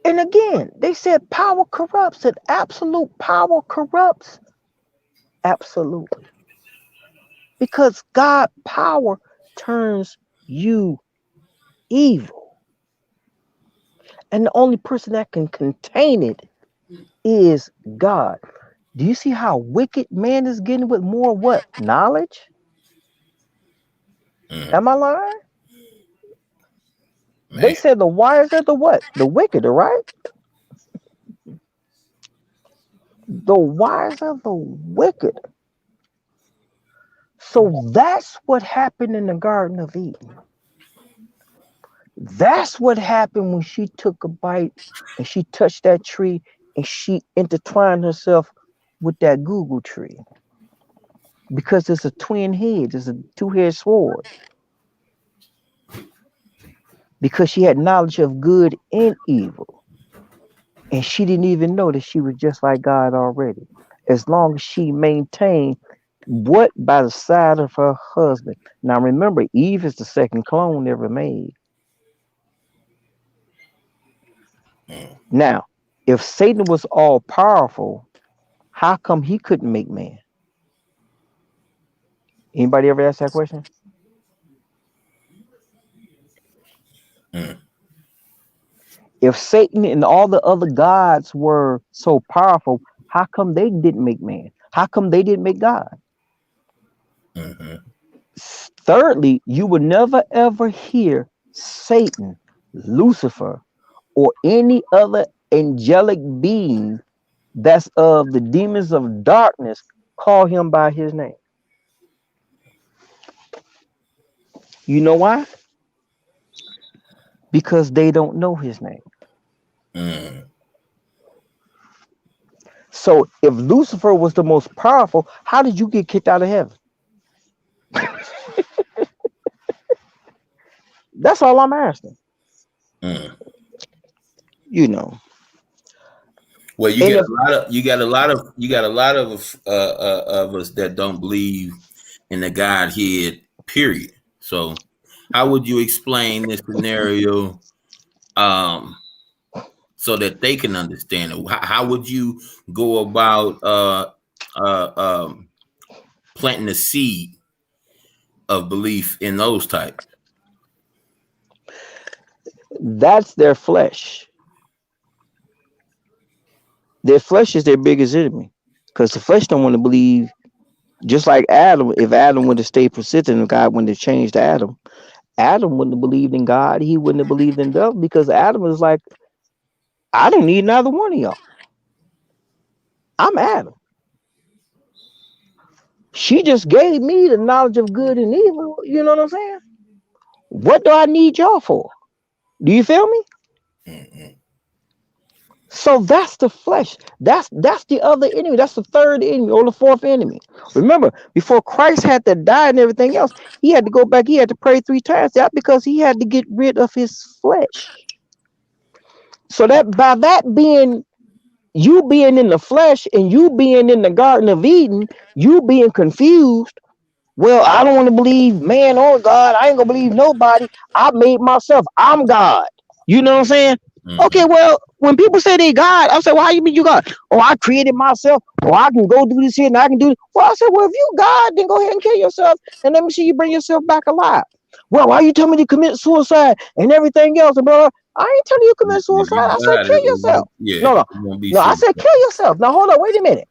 And again, they said power corrupts, and absolute power corrupts absolutely. Because God power turns you evil. And the only person that can contain it is God. Do you see how wicked man is getting with more what? Knowledge? Am I lying? Man. They said the wise are the what? The wicked, right? The wise are the wicked. So that's what happened in the Garden of Eden. That's what happened when she took a bite and she touched that tree and she intertwined herself with that Google tree. Because it's a twin head, it's a two-headed sword. Because she had knowledge of good and evil. And she didn't even know that she was just like God already. As long as she maintained what by the side of her husband. Now remember, Eve is the second clone ever made. Now, if Satan was all powerful, how come he couldn't make man? Anybody ever ask that question? If Satan and all the other gods were so powerful, how come they didn't make man? How come they didn't make God? Thirdly, you would never ever hear Satan, Lucifer, or any other angelic being that's of the demons of darkness call him by his name. You know why? Because they don't know his name. So if Lucifer was the most powerful, how did you get kicked out of heaven? That's all I'm asking. You know. Well, you got a lot of us that don't believe in the Godhead. Period. So, how would you explain this scenario, so that they can understand it? How would you go about planting the seed of belief in those types? That's their flesh. Their flesh is their biggest enemy, because the flesh don't want to believe. Just like Adam, if Adam would have stayed persistent and God wouldn't have changed Adam, Adam wouldn't have believed in God. He wouldn't have believed in God, because Adam is like, I don't need neither one of y'all. I'm Adam. She just gave me the knowledge of good and evil. You know what I'm saying? What do I need y'all for? Do you feel me? Mm-hmm. So that's the flesh. That's the other enemy. That's the third enemy or the fourth enemy. Remember, before Christ had to die and everything else, he had to go back. He had to pray 3 times. That's because he had to get rid of his flesh. So that by that being, you being in the flesh and you being in the Garden of Eden, you being confused. Well, I don't want to believe man or God. I ain't gonna believe nobody. I made myself. I'm God. You know what I'm saying? Mm-hmm. Okay, well, when people say they God, I say, well, how you mean you God? Oh, I created myself. Oh, I can go do this here and I can do it. Well, I said, well, if you God, then go ahead and kill yourself and let me see you bring yourself back alive. Well, why you tell me to commit suicide and everything else? And bro, I ain't telling you to commit suicide. I said, kill yourself. No, I said, kill yourself. Now, hold on, wait a minute.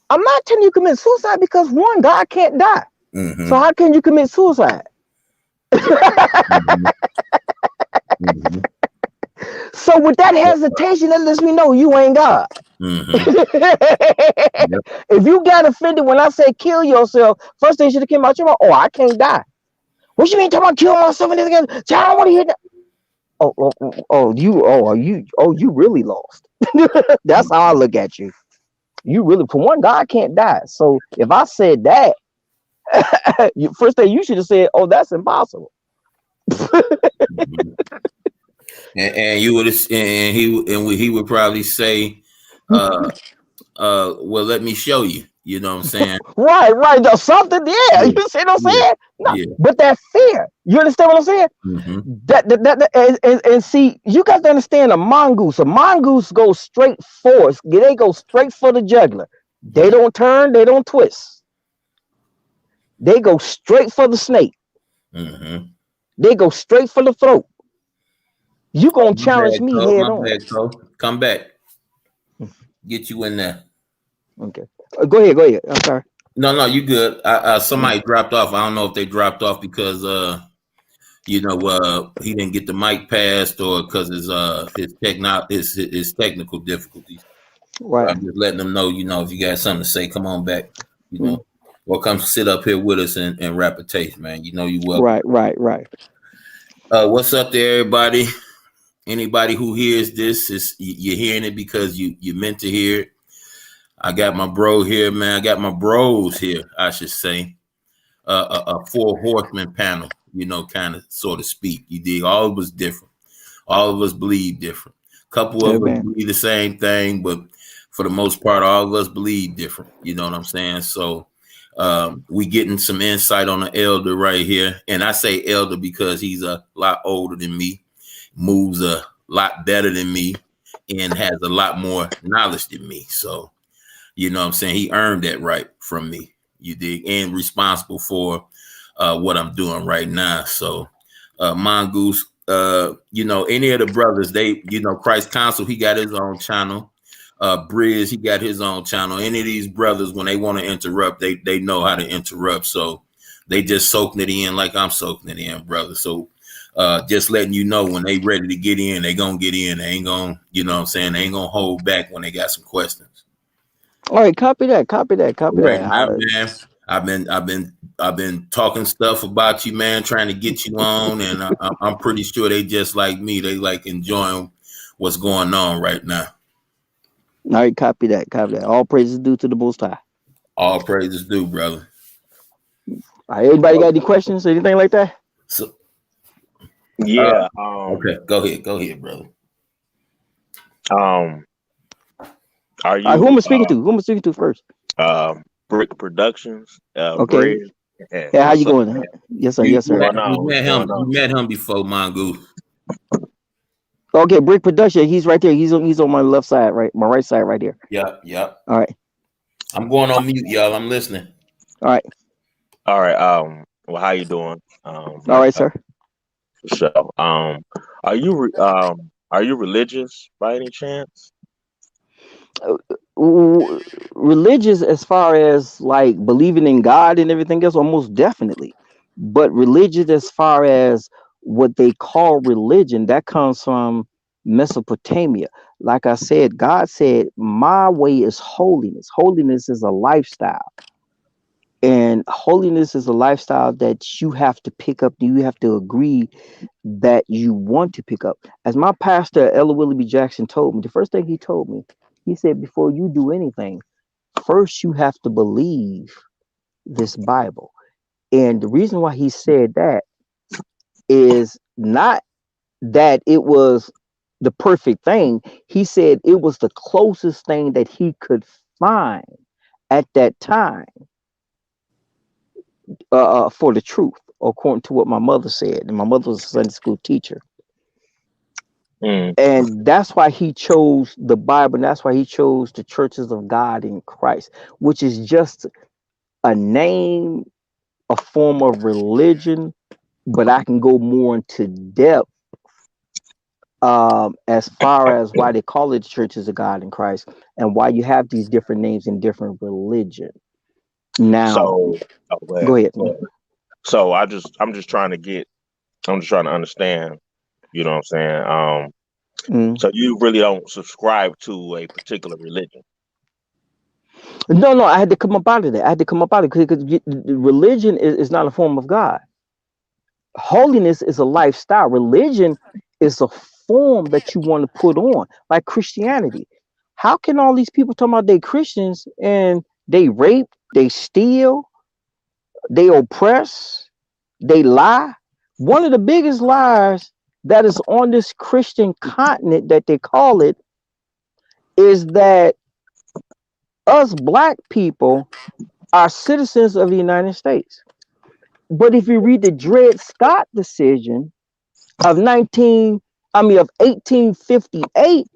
I'm not telling you to commit suicide because one, God can't die. Mm-hmm. So how can you commit suicide? Mm-hmm. Mm-hmm. So with that hesitation, that lets me know you ain't God. Mm-hmm. Yep. If you got offended when I say kill yourself, first thing should have came out your mouth, oh, I can't die. What you mean talking about kill myself and everything else? I don't want to hear that. You really lost. That's how I look at you. You really, for one, God can't die. So if I said that, first thing you should have said, oh, that's impossible. And you would, and he would probably say, well, let me show you. You know what I'm saying? Right. There's something there. Yeah. You see what I'm saying? No, yeah. But that fear. You understand what I'm saying? Mm-hmm. And see, you got to understand a mongoose. A mongoose goes straight forward. They go straight for the jugular. They don't turn. They don't twist. They go straight for the snake. Mm-hmm. They go straight for the throat. You gonna challenge me head on? Come back. Get you in there. Okay. Go ahead. I'm sorry. No, you good. Somebody dropped off. I don't know if they dropped off because he didn't get the mic passed or because his technical difficulties. Right. I'm just letting them know, if you got something to say, come on back. Or come sit up here with us and rap a taste, man. You welcome. Right. What's up there, everybody? Anybody who hears this, you're hearing it because you meant to hear it. I got my bro here, man. I got my bros here, I should say. A 4 horseman panel, kind of, so to speak. You dig? All of us different. All of us believe different. Couple of us believe the same thing, but for the most part, all of us believe different. You know what I'm saying? So we getting some insight on the elder right here. And I say elder because he's a lot older than me, moves a lot better than me, and has a lot more knowledge than me. So, you know what I'm saying? He earned that right from me. You dig? And responsible for what I'm doing right now. So Mongoose, any of the brothers, they, Christ Council, he got his own channel. Briz, he got his own channel. Any of these brothers, when they want to interrupt, they know how to interrupt. So they just soaking it in like I'm soaking it in, brother. So just letting you know, when they ready to get in, they gonna get in. They ain't gonna, you know what I'm saying? They ain't gonna hold back when they got some questions. All right, copy that. Man, I've been talking stuff about you, man, trying to get you on, and I'm pretty sure they just like me. They like enjoying what's going on right now. All right, copy that. All praises due to the Most High. All praises due, brother. All right, anybody got any questions or anything like that? So, yeah. Okay, go ahead, brother. Are Who am you I speaking to? Who am I speaking to first? Brick Productions? Okay. Brig? Yeah. Yeah, how you What's up, going? man? Yes, sir. You, Yes, you sir. met What's going you on? What's met going him. You on? met him before, Mongoose. Okay, Brick Production. He's right there. He's on my left side, right? My right side, right there. Yep, yep. All right. I'm going on mute, y'all. I'm listening. All right. All right. Well, how you doing? All right, sir. For sure. Are you religious by any chance? Religious as far as like believing in God and everything else, almost definitely. But religious as far as what they call religion, that comes from Mesopotamia. Like I said, God said, my way is holiness. Holiness is a lifestyle. And holiness is a lifestyle that you have to pick up. You have to agree that you want to pick up. As my pastor, Ella Willoughby Jackson, told me, the first thing he told me, he said, before you do anything, first you have to believe this Bible. And the reason why he said that is not that it was the perfect thing. He said it was the closest thing that he could find at that time for the truth, according to what my mother said. And my mother was a Sunday school teacher. Mm. And that's why he chose the Bible. And that's why he chose the churches of God in Christ, which is just a name, a form of religion. But I can go more into depth as far as why they call it churches of God in Christ and why you have these different names in different religion. Now, So, go ahead. so I'm just trying to understand. You know what I'm saying? Mm. So you really don't subscribe to a particular religion? No, I had to come up out of that. I had to come up out of it because religion is not a form of God. Holiness is a lifestyle. Religion is a form that you want to put on, like Christianity. How can all these people talk about they Christians and they rape, they steal, they oppress, they lie? One of the biggest lies that is on this Christian continent that they call it is that us black people are citizens of the United States. But if you read the Dred Scott decision of 1858,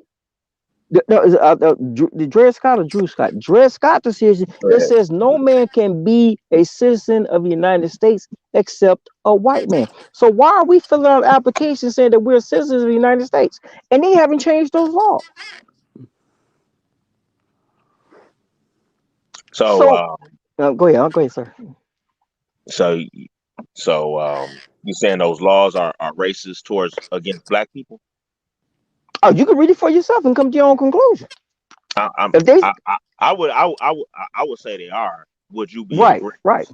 the Dred Scott or Drew Scott, Dred Scott decision, it Correct. says no man can be a citizen of the United States except a white man. So why are we filling out applications saying that we're citizens of the United States and they haven't changed those laws? So, So go ahead, sir. so, you saying those laws are racist towards against black people? Oh, you can read it for yourself and come to your own conclusion. I, I'm, If they I would say they are. Would you be in right, agreement? right,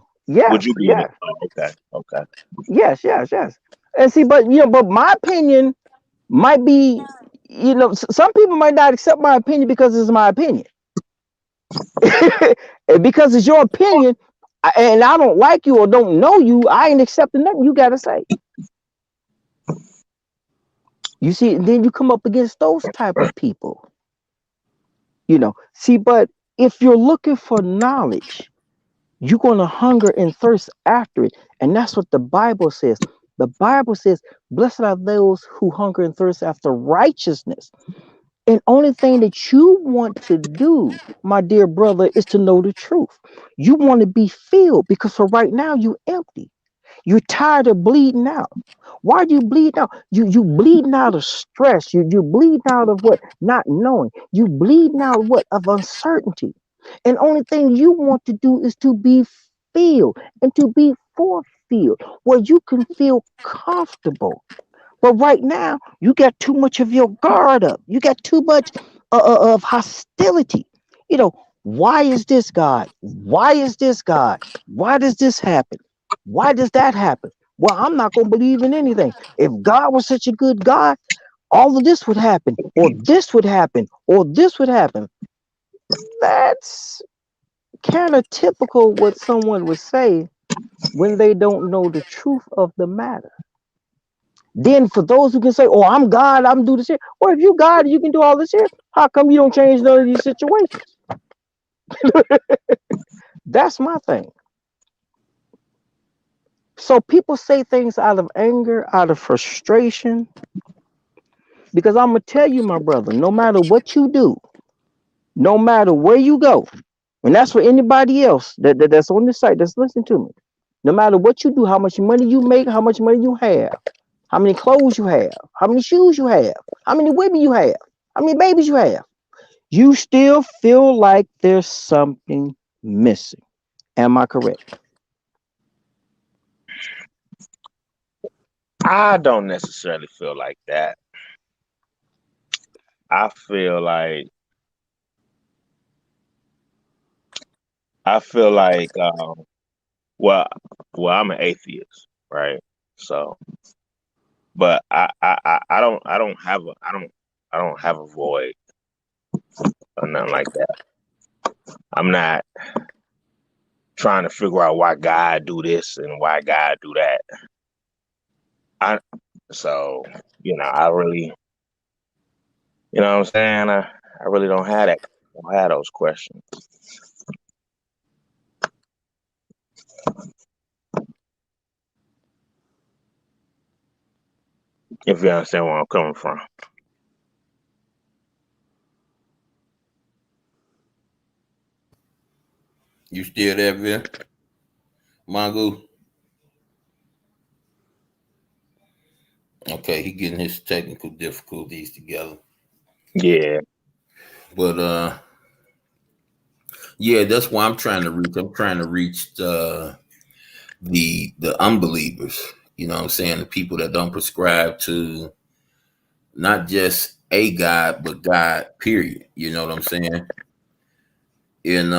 Would you yes, be in? yes, Okay, okay. yes. And see, but but my opinion might be, some people might not accept my opinion because it's my opinion. And because it's your opinion, and I don't like you or don't know you, I ain't accepting nothing you gotta say. You see, and then you come up against those type of people. See, but if you're looking for knowledge, you're going to hunger and thirst after it. And that's what the Bible says. The Bible says, blessed are those who hunger and thirst after righteousness. And only thing that you want to do, my dear brother, is to know the truth. You want to be filled because for right now you empty. You're tired of bleeding out. Why do you bleed out? You bleeding out of stress. You bleeding out of what? Not knowing. You bleeding out what? Of uncertainty. And only thing you want to do is to be filled and to be fulfilled where you can feel comfortable. But right now, you got too much of your guard up. You got too much of hostility. Why is this God? Why is this God? Why does this happen? Why does that happen? Well, I'm not going to believe in anything. If God was such a good God, all of this would happen, or this would happen, or this would happen. That's kind of typical what someone would say when they don't know the truth of the matter. Then for those who can say, "Oh, I'm God, I'm do this here," well, if you God, you can do all this here. How come you don't change none of these situations? That's my thing. So people say things out of anger, out of frustration, because I'm gonna tell you, my brother, no matter what you do, no matter where you go, and that's for anybody else that's on this site that's listening to me. No matter what you do, how much money you make, how much money you have, how many clothes you have, how many shoes you have, how many women you have, how many babies you have, you still feel like there's something missing. Am I correct? I don't necessarily feel like that. I feel like well, I'm an atheist, right? So, but I don't have a void or nothing like that. I'm not trying to figure out why God do this and why God do that. So, I really, you know what I'm saying? I really don't have that. I don't have those questions. If you understand where I'm coming from. You still there, Bill? Mongo? Okay, he getting his technical difficulties together. Yeah. But yeah, that's why I'm trying to reach. I'm trying to reach the unbelievers. You know what I'm saying? The people that don't prescribe to not just a God, but God, period. You know what I'm saying? And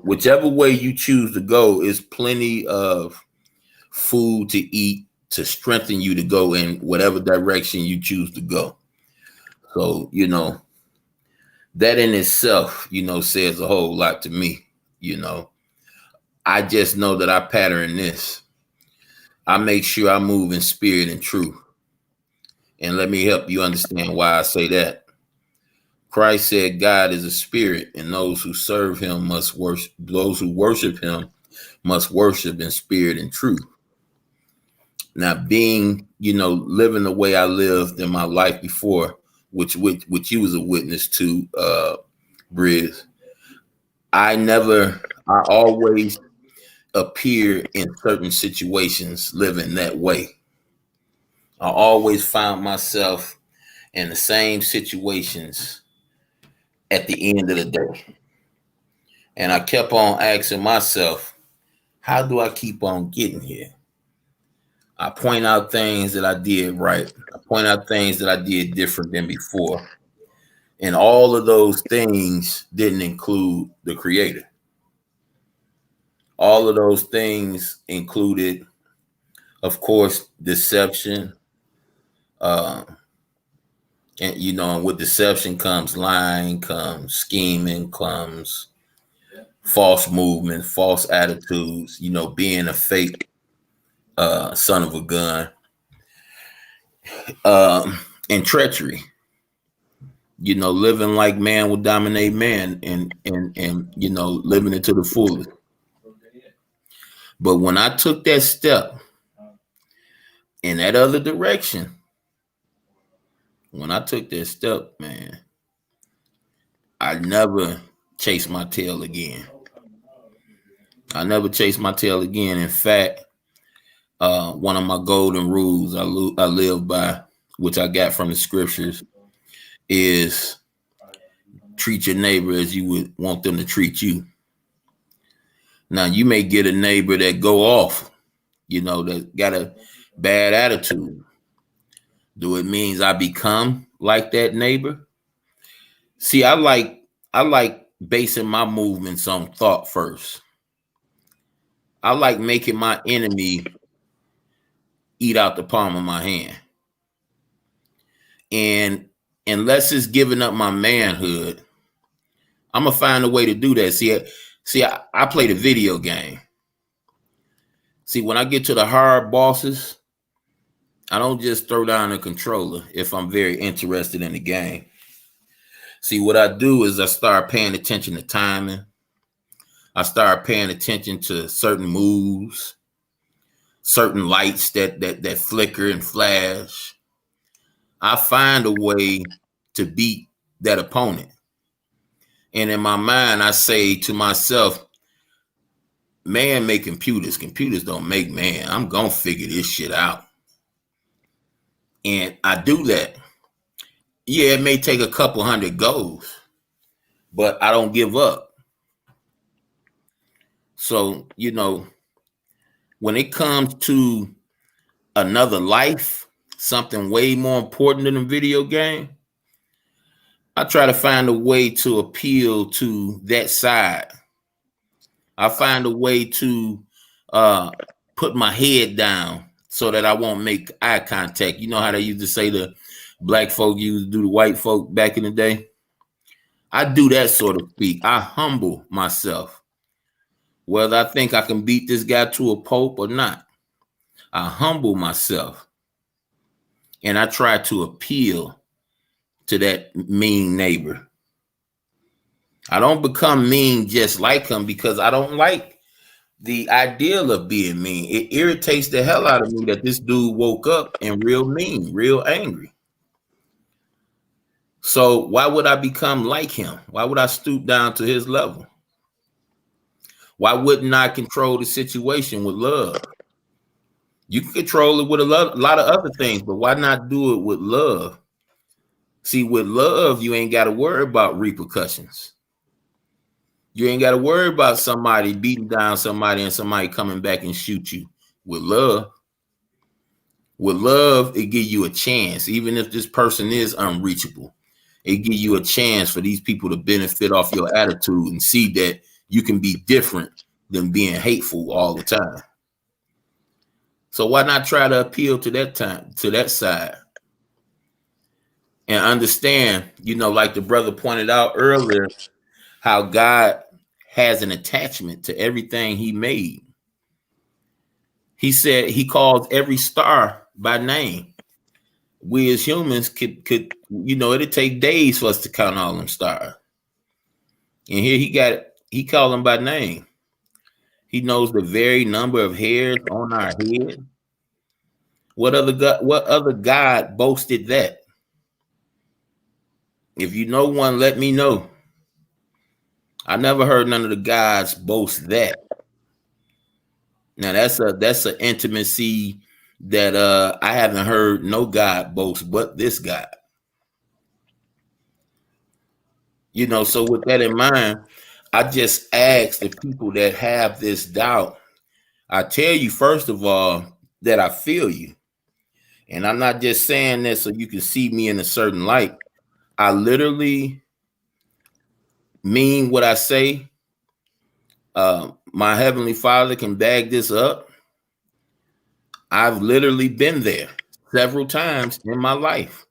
whichever way you choose to go is plenty of food to eat to strengthen you to go in whatever direction you choose to go. So, that in itself, says a whole lot to me. I just know that I pattern this. I make sure I move in spirit and truth. And let me help you understand why I say that. Christ said God is a spirit, and those who serve him must worship. Those who worship him must worship in spirit and truth. Now, being, living the way I lived in my life before, which you was a witness to, Briz, I always appear in certain situations living that way. I always found myself in the same situations at the end of the day. And I kept on asking myself, how do I keep on getting here? I point out things that I did right. I point out things that I did different than before. And all of those things didn't include the creator. All of those things included, of course, deception. And with deception comes lying, comes scheming, comes false movement, false attitudes, being a fake son of a gun, and treachery. Living like man will dominate man, and living it to the fullest. But when I took that step in that other direction, man, I never chased my tail again. In fact, one of my golden rules I live by, which I got from the scriptures, is treat your neighbor as you would want them to treat you. Now, you may get a neighbor that go off, that got a bad attitude. Do it means I become like that neighbor? See, I like basing my movements on thought first. I like making my enemy eat out the palm of my hand. And unless it's giving up my manhood, I'm gonna find a way to do that. See, I play the video game. See, when I get to the hard bosses, I don't just throw down a controller if I'm very interested in the game. See, what I do is I start paying attention to timing. I start paying attention to certain moves, certain lights that flicker and flash. I find a way to beat that opponent. And in my mind, I say to myself, man make computers. Computers don't make man. I'm going to figure this shit out. And I do that. Yeah, it may take a couple hundred goes, but I don't give up. So, you know, when it comes to another life, something way more important than a video game, I try to find a way to appeal to that side. I find a way to put my head down so that I won't make eye contact. You know how they used to say the black folk used to do the white folk back in the day? I do that sort of speak. I humble myself. Whether I think I can beat this guy to a pulp or not, I humble myself. And I try to appeal to that mean neighbor. I don't become mean just like him because I don't like the ideal of being mean. It irritates the hell out of me that this dude woke up and real mean, real angry. So why would I become like him? Why would I stoop down to his level? Why wouldn't I control the situation with love? You can control it with a lot of other things, but why not do it with love? See, with love, you ain't got to worry about repercussions. You ain't got to worry about somebody beating down somebody and somebody coming back and shoot you. With love, it give you a chance, even if this person is unreachable. It give you a chance for these people to benefit off your attitude and see that you can be different than being hateful all the time. So why not try to appeal to that side? And understand, you know, like the brother pointed out earlier, how God has an attachment to everything he made. He said he calls every star by name. We as humans could, you know, it'd take days for us to count all them stars. And here he called them by name. He knows the very number of hairs on our head. What other God boasted that? If you know one, let me know. I never heard none of the gods boast that. Now that's an intimacy that I haven't heard no God boast but this God. You know, so with that in mind, I just ask the people that have this doubt, I tell you, first of all, that I feel you. And I'm not just saying this so you can see me in a certain light. I literally mean what I say. My Heavenly Father can bag this up. I've literally been there several times in my life.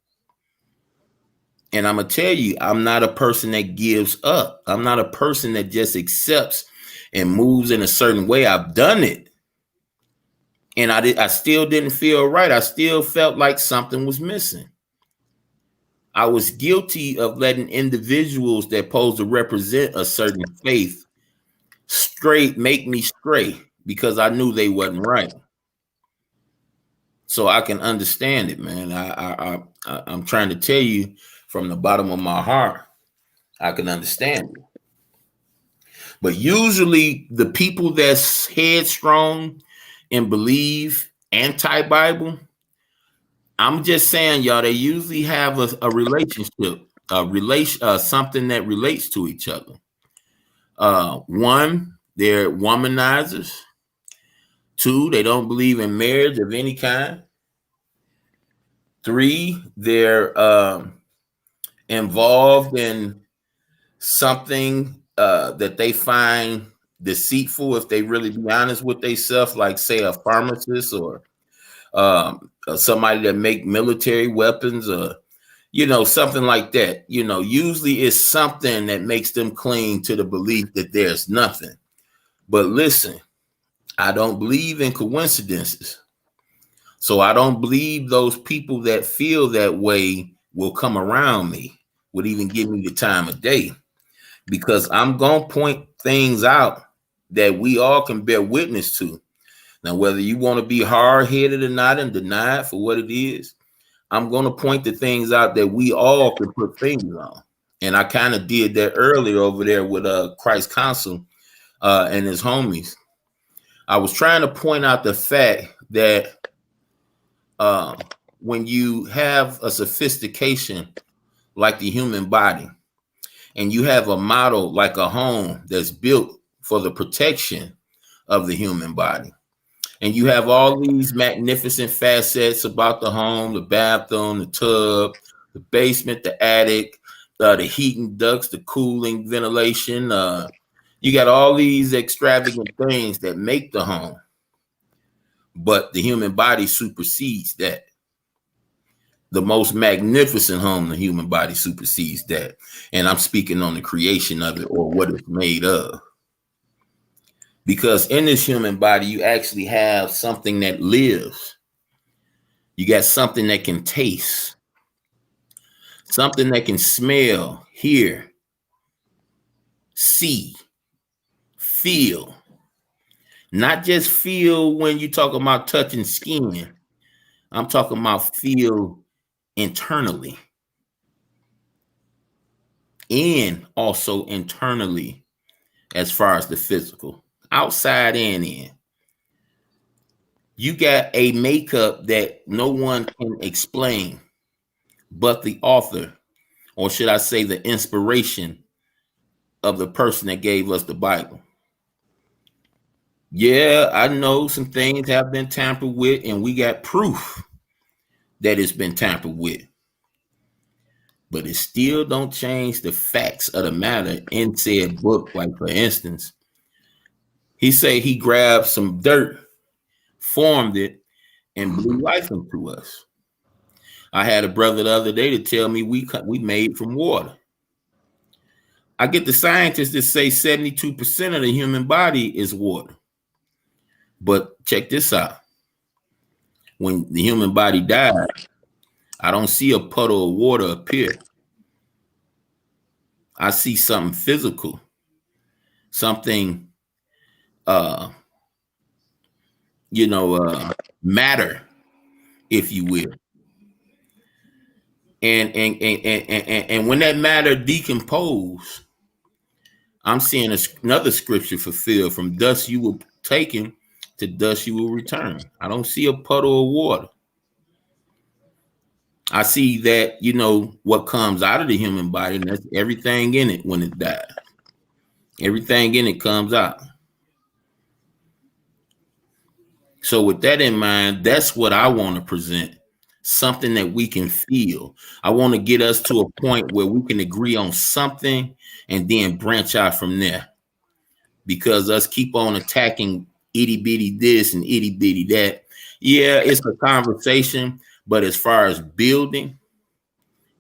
And I'm going to tell you, I'm not a person that gives up. I'm not a person that just accepts and moves in a certain way. I've done it. And I still didn't feel right. I still felt like something was missing. I was guilty of letting individuals that pose to represent a certain faith make me stray because I knew they wasn't right. So I can understand it, man. I'm trying to tell you from the bottom of my heart, I can understand it. But usually the people that's headstrong and believe anti-Bible, I'm just saying, y'all, they usually have a relationship, something that relates to each other. One, they're womanizers. Two, they don't believe in marriage of any kind. Three, they're involved in something that they find deceitful, if they really be honest with themselves, like say a pharmacist or somebody that make military weapons or, you know, something like that. You know, usually it's something that makes them cling to the belief that there's nothing. But listen, I don't believe in coincidences. So I don't believe those people that feel that way will come around me, would even give me the time of day, because I'm going to point things out that we all can bear witness to. Now, whether you want to be hard-headed or not and deny it for what it is, I'm going to point the things out that we all can put fingers on. And I kind of did that earlier over there with Christ Council and his homies. I was trying to point out the fact that when you have a sophistication like the human body, and you have a model like a home that's built for the protection of the human body, and you have all these magnificent facets about the home, the bathroom, the tub, the basement, the attic, the heating ducts, the cooling, ventilation. You got all these extravagant things that make the home, but the human body supersedes that. The most magnificent home, the human body supersedes that. And I'm speaking on the creation of it, or what it's made of. Because in this human body, you actually have something that lives. You got something that can taste, something that can smell, hear, see, feel. Not just feel when you talk about touching skin. I'm talking about feel internally. And also internally, as far as the physical, outside and in. You got a makeup that no one can explain but the author, or should I say the inspiration of the person that gave us the Bible. Yeah, I know some things have been tampered with, and we got proof that it's been tampered with. But it still don't change the facts of the matter in said book. Like, for instance, he said he grabbed some dirt, formed it, and blew life into us. I had a brother the other day to tell me we made from water. I get the scientists that say 72% of the human body is water. But check this out. When the human body died, I don't see a puddle of water appear. I see something physical, something, matter, if you will. And when that matter decompose, I'm seeing another scripture fulfilled: from dust you were taken, to dust you will return. I don't see a puddle of water. I see that, what comes out of the human body, and that's everything in it when it dies. Everything in it comes out. So with that in mind, that's what I want to present. Something that we can feel. I want to get us to a point where we can agree on something and then branch out from there. Because us keep on attacking itty bitty this and itty bitty that. Yeah, it's a conversation, but as far as building,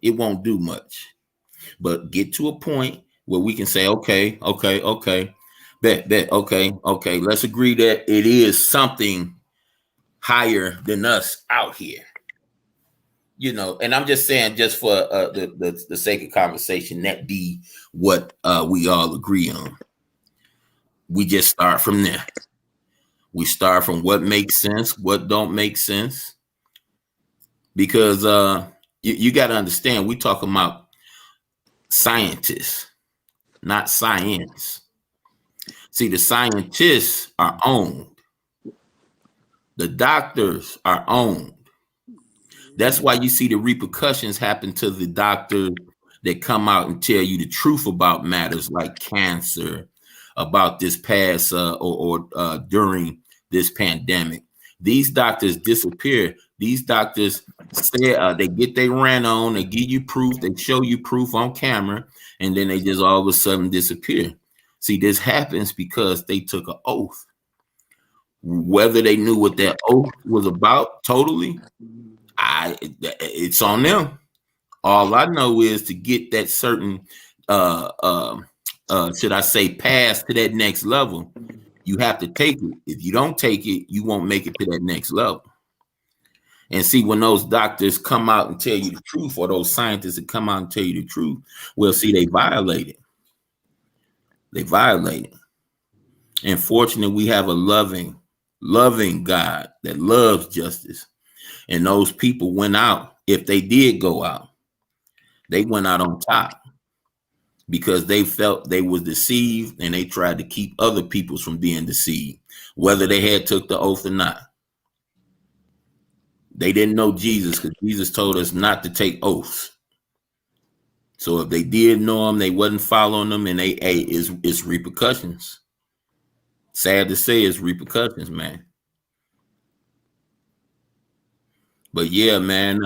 it won't do much. But get to a point where we can say, okay, bet, okay, let's agree that it is something higher than us out here. And I'm just saying, just for the sake of conversation, that be what we all agree on. We just start from there. We start from what makes sense, what don't make sense. Because you got to understand, we talking about scientists, not science. See, the scientists are owned. The doctors are owned. That's why you see the repercussions happen to the doctors that come out and tell you the truth about matters like cancer, about this past or during this pandemic. These doctors disappear. These doctors say they get their rant on, they give you proof, they show you proof on camera, and then they just all of a sudden disappear. See, this happens because they took an oath. Whether they knew what that oath was about totally, it's on them. All I know is to get that certain, should I say, pass to that next level, you have to take it. If you don't take it, you won't make it to that next level. And see, when those doctors come out and tell you the truth, or those scientists that come out and tell you the truth, well, see, they violate it. They violate it. And fortunately, we have a loving God that loves justice. And those people went out. If they did go out, they went out on top because they felt they was deceived, and they tried to keep other people from being deceived, whether they had took the oath or not. They didn't know Jesus, because Jesus told us not to take oaths. So if they did know him, they wasn't following them, and it's repercussions. Sad to say, it's repercussions, man. But yeah, man.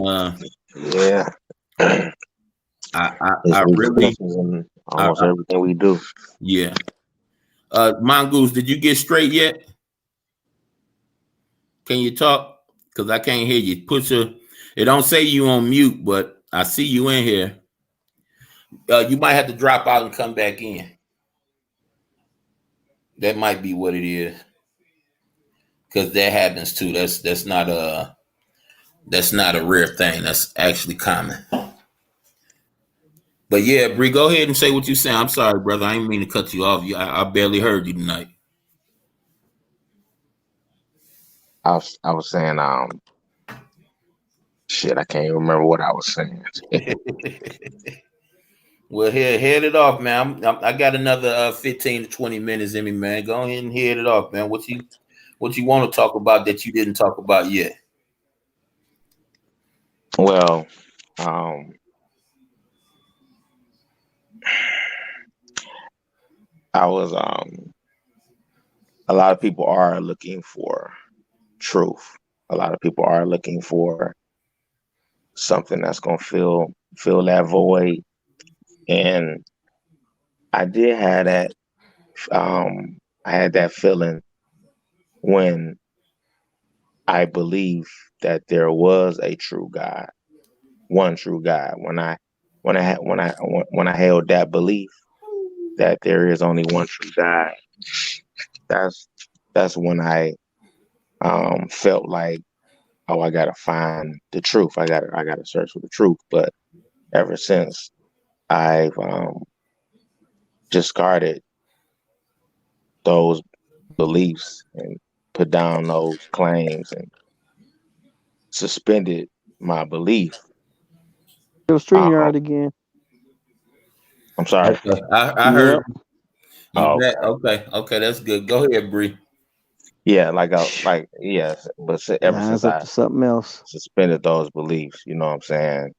Yeah. I really almost everything we do. Yeah. Mongoose, did you get straight yet? Can you talk? Because I can't hear you. It don't say you on mute, but I see you in here. You might have to drop out and come back in. That might be what it is. Because that happens too. That's not a rare thing. That's actually common. But yeah, Bree, go ahead and say what you saying. I'm sorry, brother. I didn't mean to cut you off. I barely heard you tonight. I was saying, shit, I can't even remember what I was saying. Well, head it off, man. I got another 15 to 20 minutes in me, man. Go ahead and head it off, man. What you want to talk about that you didn't talk about yet? Well, I was a lot of people are looking for truth. A lot of people are looking for something that's gonna fill that void. And I did have that I had that feeling when I believed that there was a true God, one true God. When I held that belief that there is only one true God, that's when I felt like, oh, I gotta find the truth. I gotta search for the truth. But ever since I've discarded those beliefs and put down those claims and suspended my belief. Your StreamYard again. I'm sorry. I heard. Oh, okay, that's good. Go ahead, Bree. Yeah, yes, but ever since up to something else, suspended those beliefs, you know what I'm saying,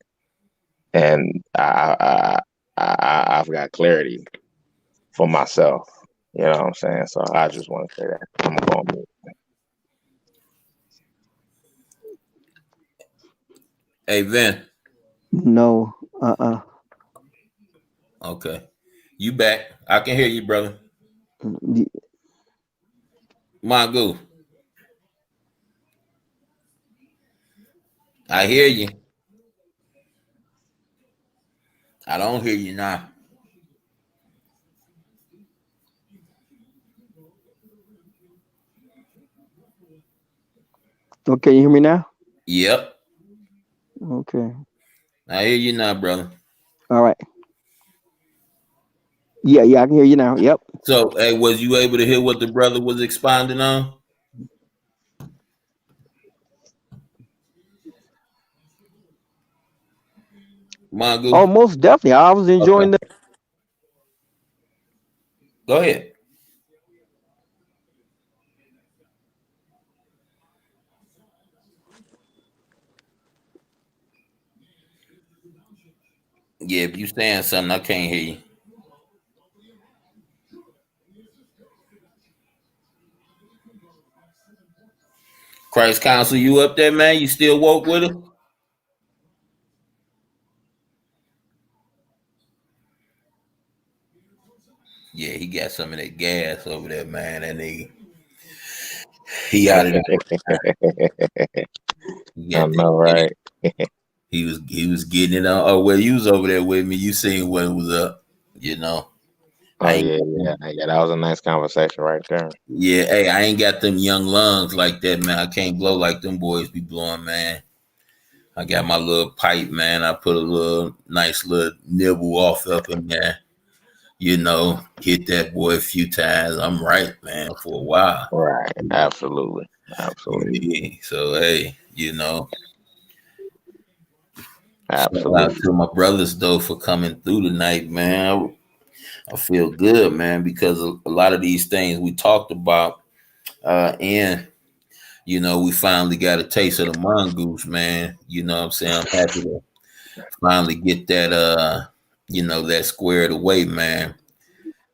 and I've got clarity for myself, you know what I'm saying. So I just want to say that I'm going to move. Hey, Vin. No. Okay, you back? I can hear you, brother. Mongo. I hear you. I don't hear you now. Okay, you hear me now? Yep. Okay. I hear you now, brother. All right. Yeah, I can hear you now. Yep. So, hey, was you able to hear what the brother was expounding on? Mongo? Oh, most definitely. I was enjoying the. Go ahead. Yeah, if you saying something, I can't hear you. Christ Council, you up there, man? You still woke with him? Yeah, he got some of that gas over there, man. That nigga. He out of there. I know, right? He was getting it on. Oh, well, you was over there with me. You seen what was up, you know. Oh, yeah. That was a nice conversation right there. Yeah, hey, I ain't got them young lungs like that, man. I can't blow like them boys be blowing, man. I got my little pipe, man. I put a little nice little nibble off up in there. You know, hit that boy a few times. I'm right, man, for a while. Right. Absolutely. Absolutely. Yeah. So hey, you know, shout out Absolutely. to my brothers though for coming through tonight, man. I feel good, man, because a lot of these things we talked about, and you know, we finally got a taste of the mongoose, man. You know what I'm saying? I'm happy to finally get that you know, that squared away, man.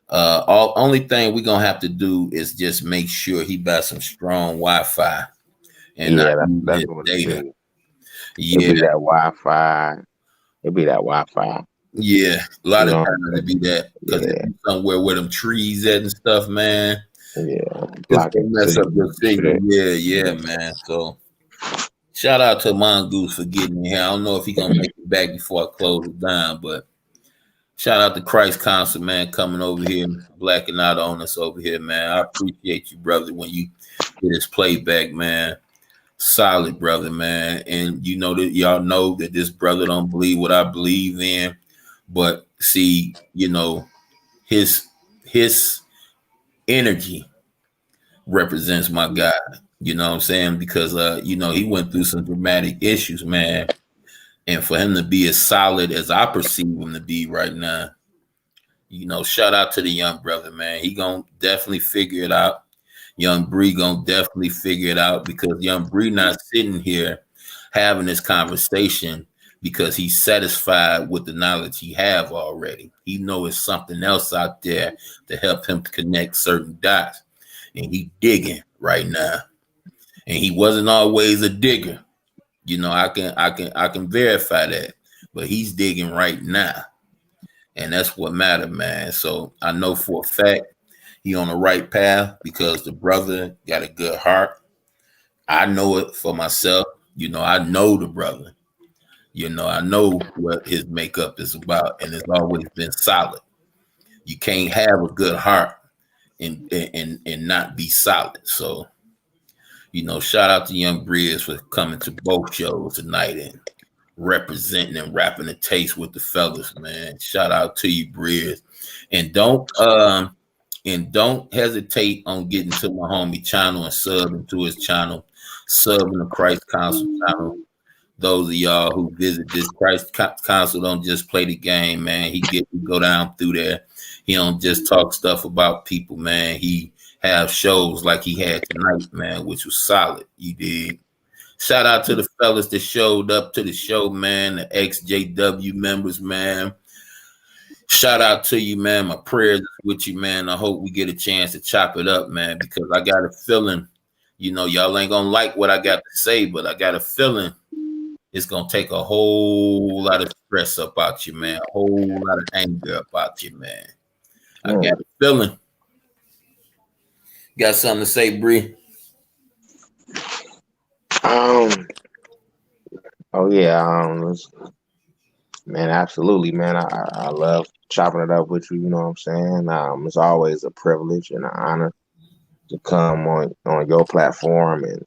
All only thing we're gonna have to do is just make sure he buys some strong Wi-Fi and not Yeah, using that's his what it data. be. It'll Yeah, be that Wi-Fi. It'll be that Wi-Fi. yeah. A lot You of know. times it be that because it Yeah. be somewhere where them trees at and stuff, man. Yeah. It's Blocking gonna mess up signal your and signal. shit. Yeah, yeah, man. So shout out to Mongoose for getting in here. I don't know if he gonna make it back before I close it down, but shout out to Christ Council, man, coming over here, blacking out on us over here, man. I appreciate you, brother, when you get his playback, man. Solid brother, man. And you know that y'all know that this brother don't believe what I believe in. But see, you know, his energy represents my God. You know what I'm saying? Because you know, he went through some dramatic issues, man. And for him to be as solid as I perceive him to be right now, you know, shout out to the young brother, man. He gonna definitely figure it out. Young Bree gonna definitely figure it out because Young Bree not sitting here having this conversation because he's satisfied with the knowledge he have already. He know it's something else out there to help him connect certain dots, and he digging right now. And he wasn't always a digger. You know, I can verify that, but he's digging right now, and that's what matter, man. So I know for a fact he on the right path because the brother got a good heart. I know it for myself. You know, I know the brother. You know, I know what his makeup is about, and it's always been solid. You can't have a good heart and not be solid. So, you know, shout out to Young Breeze for coming to both shows tonight and representing and rapping the taste with the fellas, man. Shout out to you, Breeze. And don't hesitate on getting to my homie channel and subbing to his channel, subbing the Christ Council channel. Those of y'all who visit this Christ Council don't just play the game, man. He go down through there. He don't just talk stuff about people, man. He have shows like he had tonight, man, which was solid. You did. Shout out to the fellas that showed up to the show, man. The XJW members, man. Shout out to you, man. My prayers with you, man. I hope we get a chance to chop it up, man, because I got a feeling, you know, y'all ain't gonna like what I got to say, but I got a feeling it's gonna take a whole lot of stress up out you, man. A whole lot of anger about you, man. I got a feeling. Got something to say, Bree? Oh yeah. Man, absolutely, man. I love chopping it up with you. You know what I'm saying? It's always a privilege and an honor to come on your platform and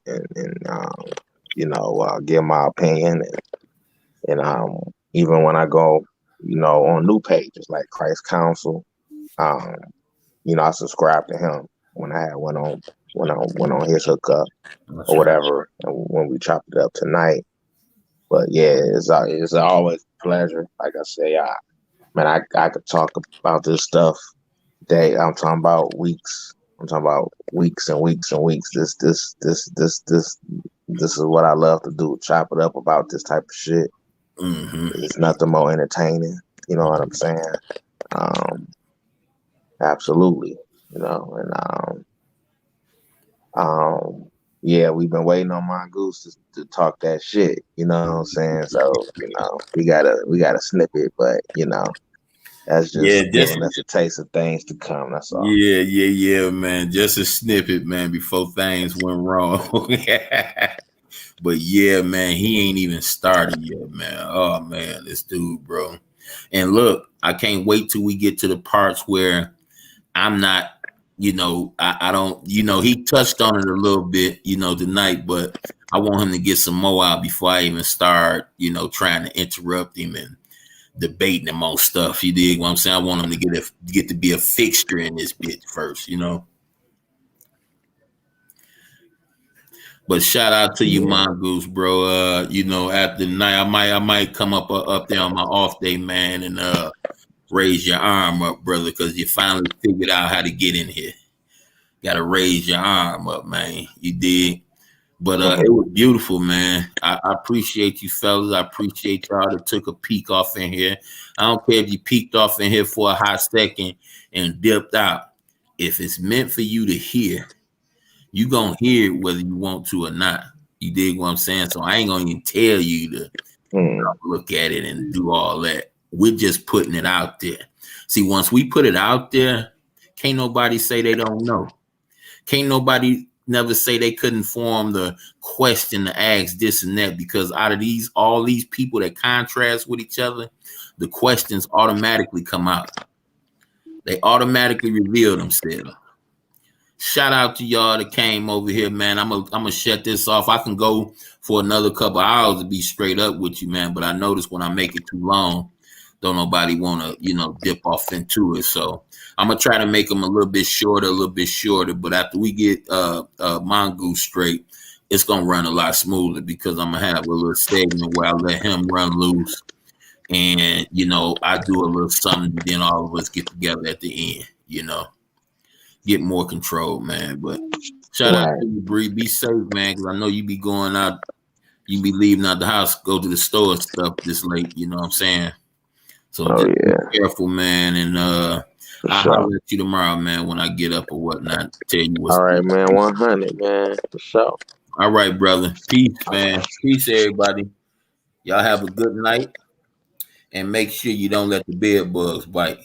you know, give my opinion and even when I go, you know, on new pages like Christ Council, you know, I subscribe to him when I went on his hookup or whatever, and when we chopped it up tonight. But yeah, it's always a pleasure. Like I say, I could talk about this stuff day. I'm talking about weeks. I'm talking about weeks and weeks and weeks. This is what I love to do. Chop it up about this type of shit. Mm-hmm. It's nothing more entertaining. You know what I'm saying? Absolutely. You know, and yeah, we've been waiting on Mongoose to talk that shit. You know what I'm saying? So you know, we gotta snip it, but you know, that's Yeah, just giving us a taste of things to come. That's all. yeah, man. Just a snippet, man, before things went wrong. But yeah, man, he ain't even started yet, man. Oh man, this dude, bro. And look, I can't wait till we get to the parts where I'm not, I don't, he touched on it a little bit, tonight, but I want him to get some more out before I even start, trying to interrupt him and debating him on stuff. You dig what I'm saying? I want him to get to be a fixture in this bit first, But shout out to you, Mongoose, bro. After the night, I might come up there on my off day, man, and raise your arm up, brother, because you finally figured out how to get in here. Got to raise your arm up, man. You did. But it was beautiful, man. I appreciate you, fellas. I appreciate y'all that took a peek off in here. I don't care if you peeked off in here for a hot second and dipped out. If it's meant for you to hear, you gonna hear it whether you want to or not. You dig what I'm saying? So I ain't gonna even tell you to look at it and do all that. We're just putting it out there. See, once we put it out there, can't nobody say they don't know. Can't nobody never say they couldn't form the question to ask this and that, because out of all these people that contrast with each other, the questions automatically come out. They automatically reveal themselves. Shout out to y'all that came over here, man. I'm gonna shut this off. I can go for another couple hours to be straight up with you, man. But I notice when I make it too long, don't nobody want to, dip off into it. So I'm gonna try to make them a little bit shorter. But after we get Mongoose straight, it's gonna run a lot smoother, because I'm gonna have a little segment where I let him run loose, and I do a little something, then all of us get together at the end, get more control, man. But shout out to you, Bree. Be safe, man, because I know you be going out, you be leaving out the house, go to the store and stuff this late. You know what I'm saying? So just be careful, man. And I'll holler at you tomorrow, man, when I get up or whatnot. Tell you what's all right, man. 100, man. For sure. All right, brother. Peace, man. Peace, everybody. Y'all have a good night, and make sure you don't let the bed bugs bite.